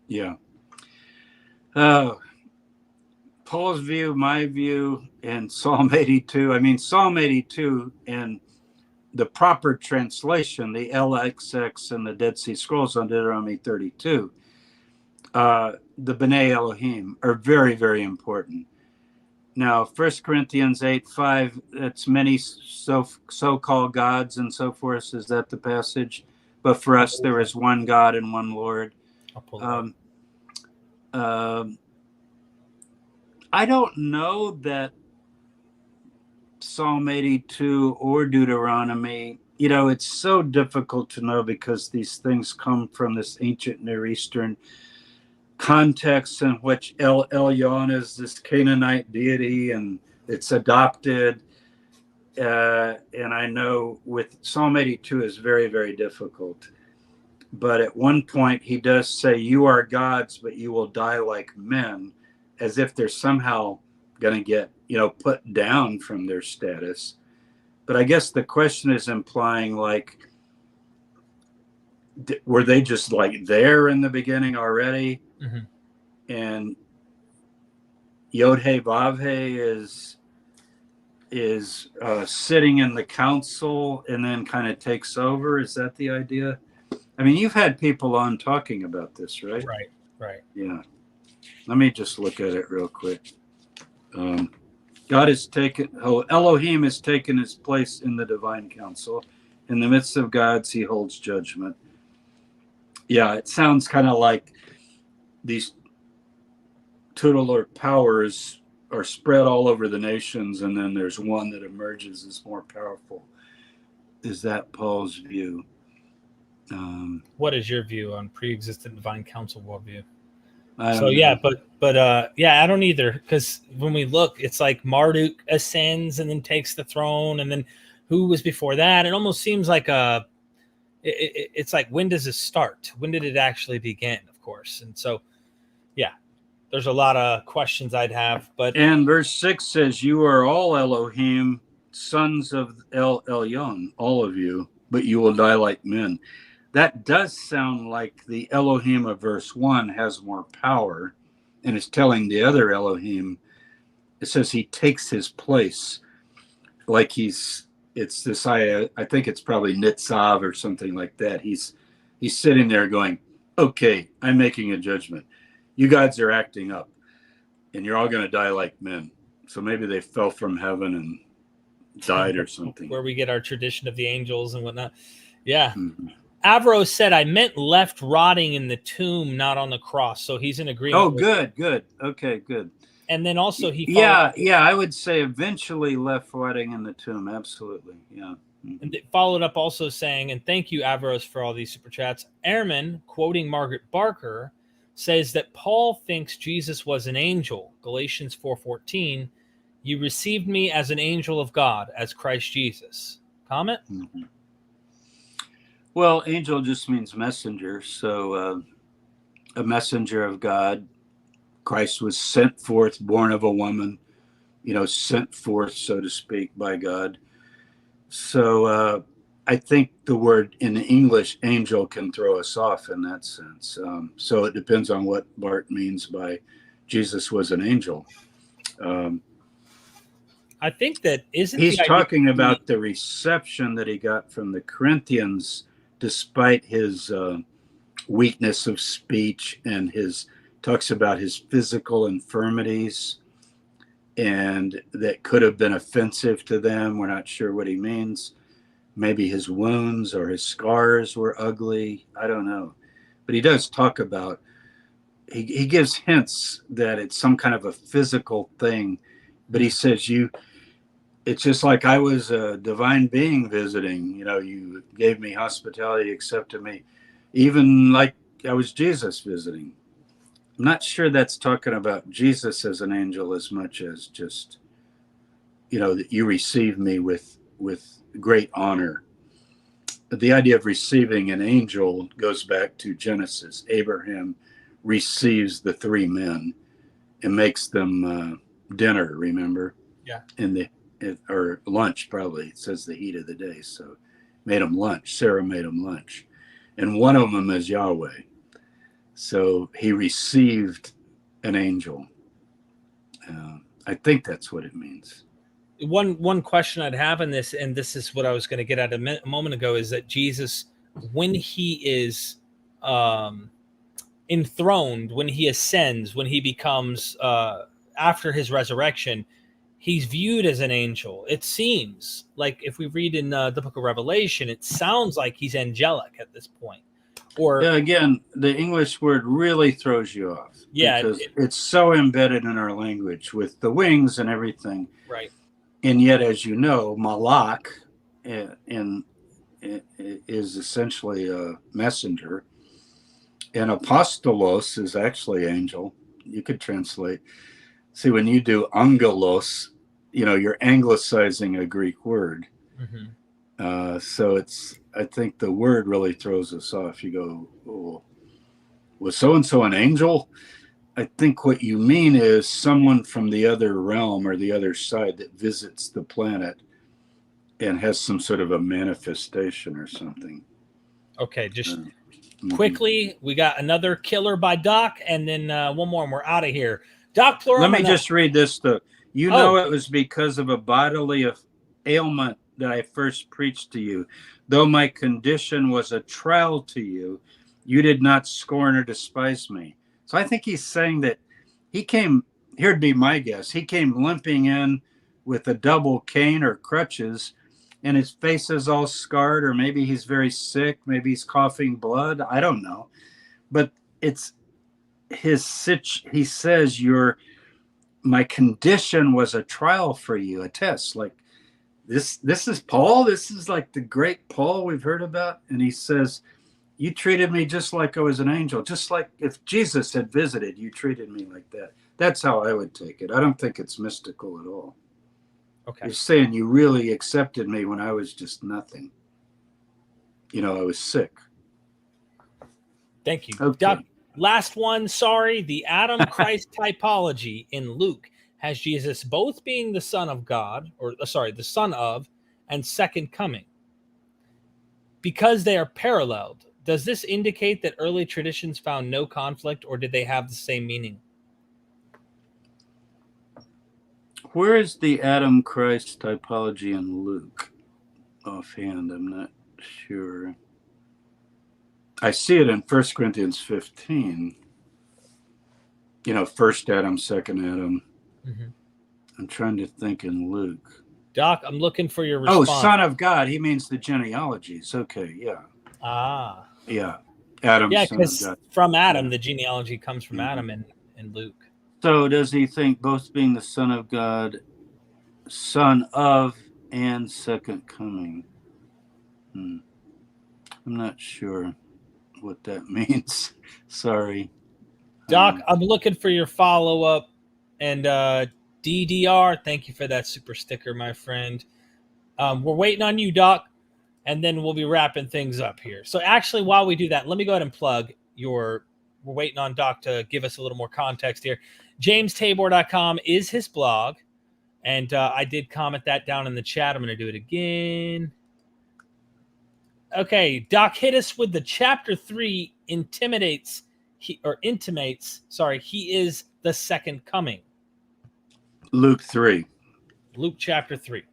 Yeah. Paul's view, my view, and Psalm 82. I mean, Psalm 82 and the proper translation, the LXX and the Dead Sea Scrolls on Deuteronomy 32. the B'nai Elohim are very, very important. Now, 1 Corinthians 8:5, that's many so-called gods and so forth. Is that the passage? But for us, there is one God and one Lord. I don't know that Psalm 82 or Deuteronomy, it's so difficult to know because these things come from this ancient Near Eastern context in which El Elyon is this Canaanite deity and it's adopted. And I know with Psalm 82 is very, very difficult. But at one point he does say, you are gods, but you will die like men, as if they're somehow going to get, put down from their status. But I guess the question is implying like, were they just like there in the beginning already? Mm-hmm. And Yod-Heh Vav-Heh is sitting in the council and then kind of takes over. Is that the idea? I mean, you've had people on talking about this, right? Right. Yeah. Let me just look at it real quick. Elohim has taken his place in the divine council. In the midst of gods, he holds judgment. Yeah, it sounds kind of like these tutelar powers are spread all over the nations, and then there's one that emerges as more powerful. Is that Paul's view? What is your view on pre-existent divine council worldview? I don't know. I don't either, because when we look, it's like Marduk ascends and then takes the throne, and then who was before that? It almost seems like it's like, when does it start? When did it actually begin? Of course, and so there's a lot of questions I'd have. And verse 6 says, "You are all Elohim, sons of El Elyon, all of you, but you will die like men." That does sound like the Elohim of verse 1 has more power and is telling the other Elohim, it says he takes his place. Like I think it's probably Nitzav or something like that. He's sitting there going, okay, I'm making a judgment. You gods are acting up and you're all going to die like men. So maybe they fell from heaven and died or something. Where we get our tradition of the angels and whatnot. Yeah. Mm-hmm. Avro said, I meant left rotting in the tomb, not on the cross. So he's in agreement. Oh, good. Okay, good. And then also I would say eventually left rotting in the tomb. Absolutely. Yeah. Mm-hmm. And it followed up also saying, and thank you, Avros, for all these super chats. Airman, quoting Margaret Barker, says that Paul thinks Jesus was an angel. Galatians 4:14, you received me as an angel of God, as Christ Jesus. Comment? Mm-hmm. Well, angel just means messenger. So a messenger of God. Christ was sent forth, born of a woman, sent forth, so to speak, by God. So I think the word in English, angel, can throw us off in that sense. So it depends on what Bart means by Jesus was an angel. I think that he's talking about the reception that he got from the Corinthians, despite his weakness of speech, and talks about his physical infirmities, and that could have been offensive to them. We're not sure what he means. Maybe his wounds or his scars were ugly. I don't know. But he does talk about, he gives hints that it's some kind of a physical thing. But he says, it's just like I was a divine being visiting. You gave me hospitality, accepted me, even like I was Jesus visiting. I'm not sure that's talking about Jesus as an angel as much as just, that you receive me with great honor. The idea of receiving an angel goes back to Genesis. Abraham receives the three men and makes them dinner, remember? Yeah. Or lunch, probably. It says the heat of the day. So made them lunch. Sarah made them lunch. And one of them is Yahweh. So he received an angel. I think that's what it means. One question I'd have in this, and this is what I was going to get at a moment ago, is that Jesus, when he is enthroned, when he ascends, when he becomes after his resurrection, he's viewed as an angel. It seems like, if we read in the book of Revelation, it sounds like he's angelic at this point. Or yeah, again, the English word really throws you off. Yeah, because it's so embedded in our language with the wings and everything. Right. And yet, as you know, malak is essentially a messenger, and apostolos is actually angel. You could translate. See, when you do angelos, you're anglicizing a Greek word. Mm-hmm. So I think the word really throws us off. You go, oh, was so-and-so an angel? I think what you mean is someone from the other realm or the other side that visits the planet and has some sort of a manifestation or something. Okay, just quickly, we got another killer by Doc, and then one more, and we're out of here. Doc Pluromina. Let me just read this, though. Know it was because of a bodily ailment that I first preached to you. Though my condition was a trial to you, you did not scorn or despise me. So I think he's saying that he came, here'd be my guess, he came limping in with a double cane or crutches, and his face is all scarred, or maybe he's very sick, maybe he's coughing blood, I don't know. But it's he says, my condition was a trial for you, a test. Like this is Paul, this is like the great Paul we've heard about, and he says, you treated me just like I was an angel, just like if Jesus had visited, you treated me like that. That's how I would take it. I don't think it's mystical at all. Okay. You're saying you really accepted me when I was just nothing. I was sick. Thank you. Okay. Doc, last one, sorry. The Adam Christ typology in Luke has Jesus both being the Son of God, the Son of, and second coming. Because they are paralleled, does this indicate that early traditions found no conflict, or did they have the same meaning? Where is the Adam Christ typology in Luke? Offhand, I'm not sure. I see it in 1 Corinthians 15. First Adam, second Adam. Mm-hmm. I'm trying to think in Luke. Doc, I'm looking for your response. Oh, Son of God. He means the genealogies. Okay, yeah. Ah. Yeah. Adam, yeah, Son of God. From Adam, the genealogy comes from Adam in Luke. So does he think both being the Son of God, Son of, and second coming? I'm not sure what that means. Sorry. Doc, I'm looking for your follow-up. And DDR, thank you for that super sticker, my friend. We're waiting on you, Doc, and then we'll be wrapping things up here. So actually, while we do that, let me go ahead and plug we're waiting on Doc to give us a little more context here. JamesTabor.com is his blog, and I did comment that down in the chat. I'm going to do it again. Okay, Doc, hit us with the chapter 3 intimates, he is the second coming. Luke 3. Luke chapter 3.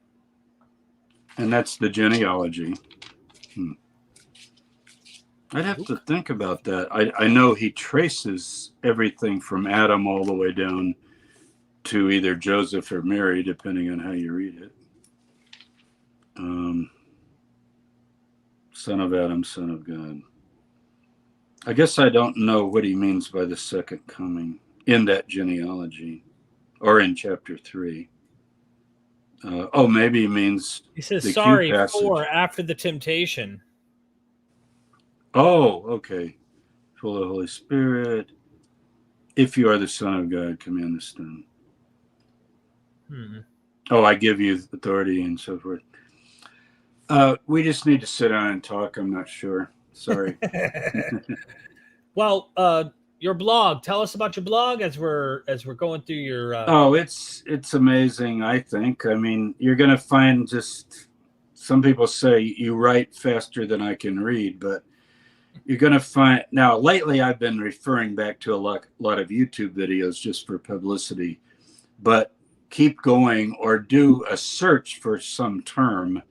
And that's the genealogy. I'd have to think about that. I know he traces everything from Adam all the way down to either Joseph or Mary, depending on how you read it. Son of Adam, Son of God. I guess I don't know what he means by the second coming in that genealogy or in chapter 3. Maybe he means. He says, sorry, for after the temptation. Oh, okay. Full of the Holy Spirit. If you are the Son of God, command the stone. Oh, I give you authority and so forth. We just need to sit down and talk. I'm not sure. Sorry. Well, your blog. Tell us about your blog as we're going through your. It's amazing. I think. I mean, you're going to find just. Some people say you write faster than I can read, but you're going to find now. Lately, I've been referring back to a lot of YouTube videos just for publicity, but keep going or do a search for some term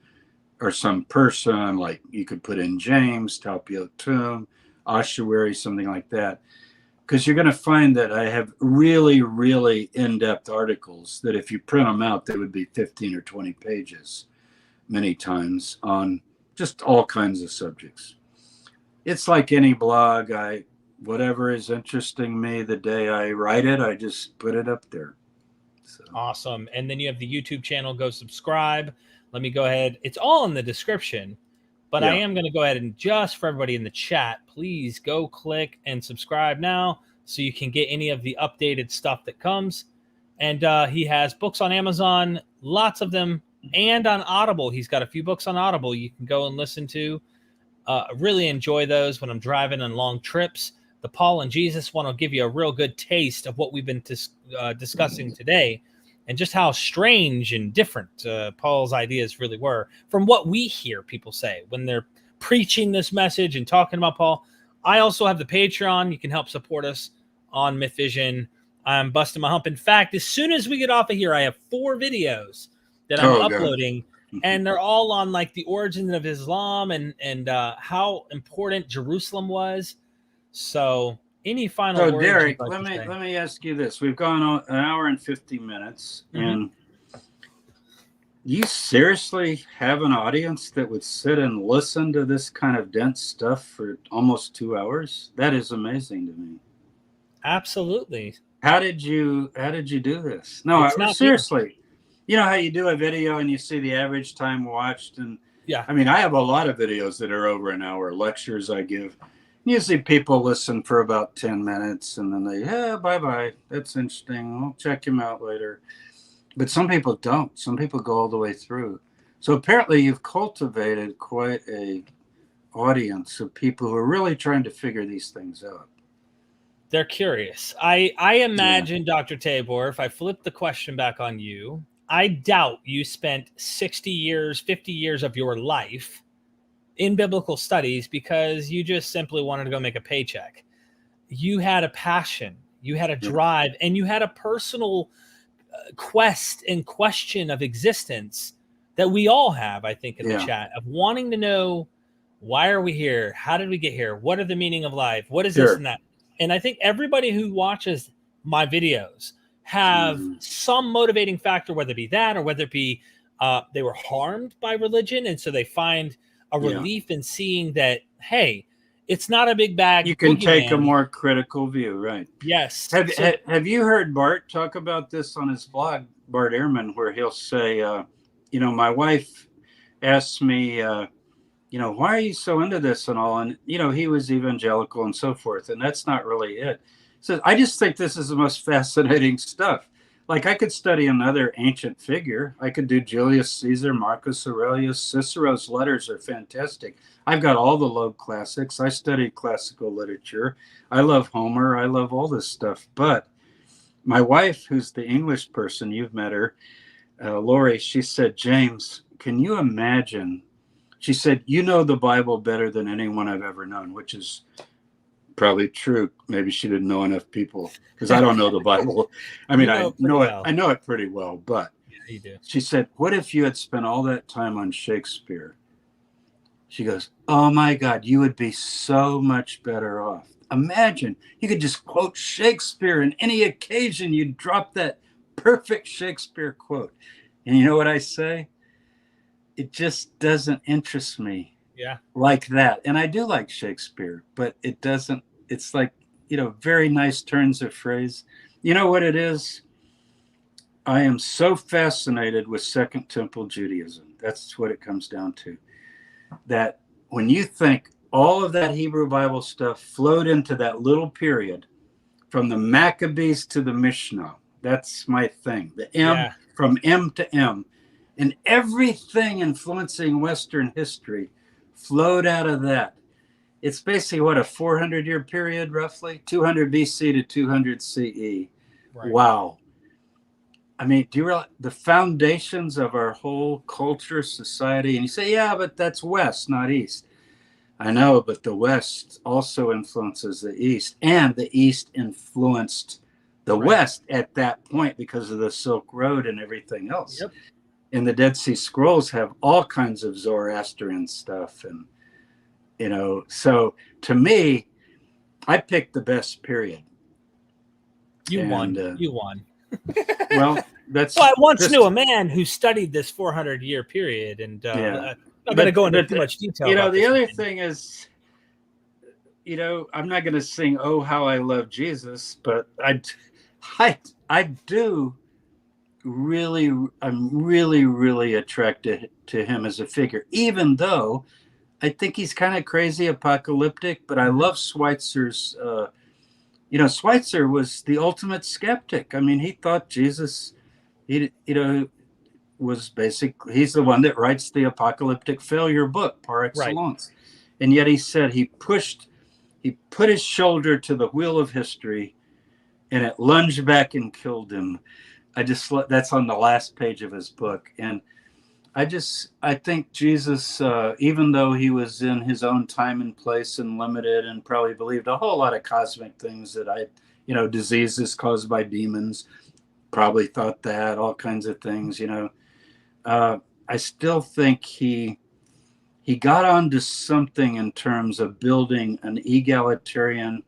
or some person. Like you could put in James, Talpio Tomb, ossuary, something like that. because you're going to find that I have really, really in-depth articles that if you print them out, they would be 15 or 20 pages many times on just all kinds of subjects. It's like any blog. Whatever is interesting me the day I write it, I just put it up there. So. Awesome. And then you have the YouTube channel. Go subscribe. Let me go ahead. It's all in the description, but I am going to go ahead and just for everybody in the chat, please go click and subscribe now so you can get any of the updated stuff that comes. And he has books on Amazon, lots of them, and on Audible. He's got a few books on Audible you can go and listen to. Really enjoy those when I'm driving on long trips. The Paul and Jesus one will give you a real good taste of what we've been discussing today and just how strange and different Paul's ideas really were from what we hear people say when they're preaching this message and talking about Paul. I also have the Patreon. You can help support us on Myth Vision. I'm busting my hump. In fact, as soon as we get off of here, I have 4 videos that I'm uploading, and they're all on like the origins of Islam and how important Jerusalem was. So any final words? Derek, let me ask you this. We've gone on an hour and 50 minutes, and you seriously have an audience that would sit and listen to this kind of dense stuff for almost 2 hours? That is amazing to me. Absolutely. How did you do this? No, seriously. You know how you do a video and you see the average time watched, and I mean, I have a lot of videos that are over an hour, lectures I give. Usually people listen for about 10 minutes and then they, bye-bye. That's interesting. I'll check him out later. But some people don't. Some people go all the way through. So apparently you've cultivated quite a audience of people who are really trying to figure these things out. They're curious. I imagine, Dr. Tabor, if I flip the question back on you, I doubt you spent 60 years, 50 years of your life in biblical studies because you just simply wanted to go make a paycheck. You had a passion, you had a drive, and you had a personal quest and question of existence that we all have, I think, in the chat, of wanting to know, why are we here? How did we get here? What are the meaning of life? What is this and that? And I think everybody who watches my videos have some motivating factor, whether it be that or whether it be they were harmed by religion, and so they find a relief in seeing that, hey, it's not a big bag. You can take a more critical view, right? Yes. Have you heard Bart talk about this on his blog, Bart Ehrman, where he'll say, my wife asked me, why are you so into this and all? And, he was evangelical and so forth. And that's not really it. So I just think this is the most fascinating stuff. Like, I could study another ancient figure. I could do Julius Caesar, Marcus Aurelius. Cicero's letters are fantastic. I've got all the Loeb classics. I studied classical literature. I love Homer. I love all this stuff. But my wife, who's the English person, you've met her, Lori, she said, James, can you imagine? She said, you know the Bible better than anyone I've ever known, which is probably true. Maybe she didn't know enough people because I don't know the Bible. I mean, I know it pretty well, but you do. She said, what if you had spent all that time on Shakespeare? She goes, oh my God, you would be so much better off. Imagine you could just quote Shakespeare in any occasion. You'd drop that perfect Shakespeare quote. And you know what I say? It just doesn't interest me. Like that. And I do like Shakespeare, but it doesn't, it's like, very nice turns of phrase. You know what it is? I am so fascinated with Second Temple Judaism. That's what it comes down to. That when you think all of that Hebrew Bible stuff flowed into that little period from the Maccabees to the Mishnah, that's my thing. The M, from M to M. And everything influencing Western history flowed out of that. It's basically what, a 400-year period, roughly 200 BC to 200 CE. Right. Wow. I mean, do you realize the foundations of our whole culture, society? And you say, yeah, but that's West, not East. I know, but the West also influences the East, and the East influenced the West at that point because of the Silk Road and everything else. Yep. And the Dead Sea Scrolls have all kinds of Zoroastrian stuff. And, so to me, I picked the best period. You won. And, You won. Well, that's. Well, I once just- knew a man who studied this 400-year period, and Yeah. I'm not going to go into But too much detail. You know, about the this other man. thing is, you know, I'm not going to sing "Oh How I Love Jesus," but I do really, I'm really attracted to him as a figure, even though I think he's kind of crazy apocalyptic. But I love Schweitzer's. You know, Schweitzer was the ultimate skeptic. I mean, he thought Jesus, was basically, he's the one that writes the apocalyptic failure book par excellence. Right. And yet he said he put his shoulder to the wheel of history and it lunged back and killed him. That's on the last page of his book. And I think Jesus, even though he was in his own time and place and limited and probably believed a whole lot of cosmic things that diseases caused by demons, probably thought that, all kinds of things, I still think he got onto something in terms of building an egalitarian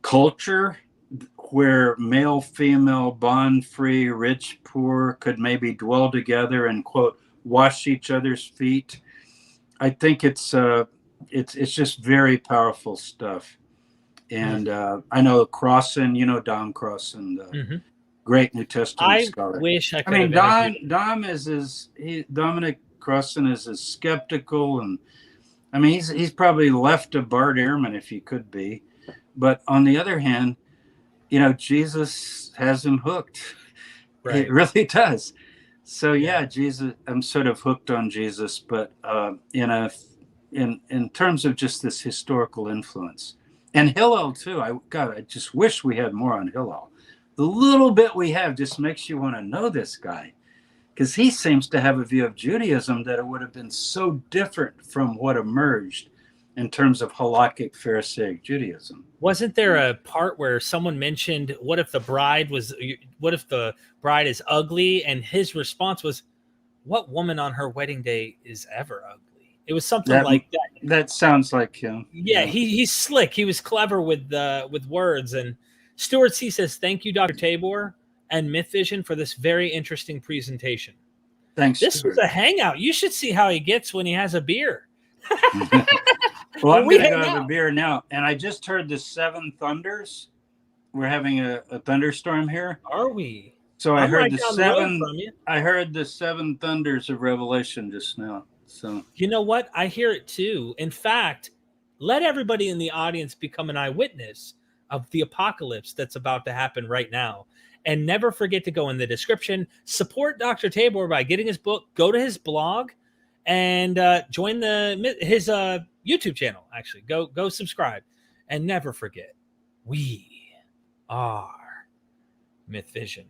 culture where male, female, bond free, rich, poor could maybe dwell together and, quote, wash each other's feet. I think it's just very powerful stuff. And I know Crossan, Don Crossan, great New Testament scholar. I wish I could. I mean, Dominic Crossan is as skeptical, and I mean he's probably left a Bart Ehrman if he could be, but on the other hand, Jesus has him hooked. Right. It really does. So yeah, Jesus, I'm sort of hooked on Jesus, but in terms of just this historical influence, and Hillel too. I just wish we had more on Hillel. The little bit we have just makes you want to know this guy, because he seems to have a view of Judaism that it would have been so different from what emerged in terms of halakhic Pharisaic Judaism. Wasn't there a part where someone mentioned, what if the bride is ugly? And his response was, what woman on her wedding day is ever ugly? It was something like that. That sounds like him. Yeah, he's slick. He was clever with words. And Stuart C says, thank you, Dr. Tabor and Myth Vision, for this very interesting presentation. Thanks. This Stuart. was a hangout. You should see how he gets when he has a beer. Well, I'm going to go have a beer now. And I just heard the 7 thunders. We're having a thunderstorm here. Are we? So I heard the 7 thunders of Revelation just now. So you know what? I hear it too. In fact, let everybody in the audience become an eyewitness of the apocalypse that's about to happen right now. And never forget to go in the description, support Dr. Tabor by getting his book, go to his blog, and join his YouTube channel. Actually, go subscribe, and never forget, we are Myth Vision.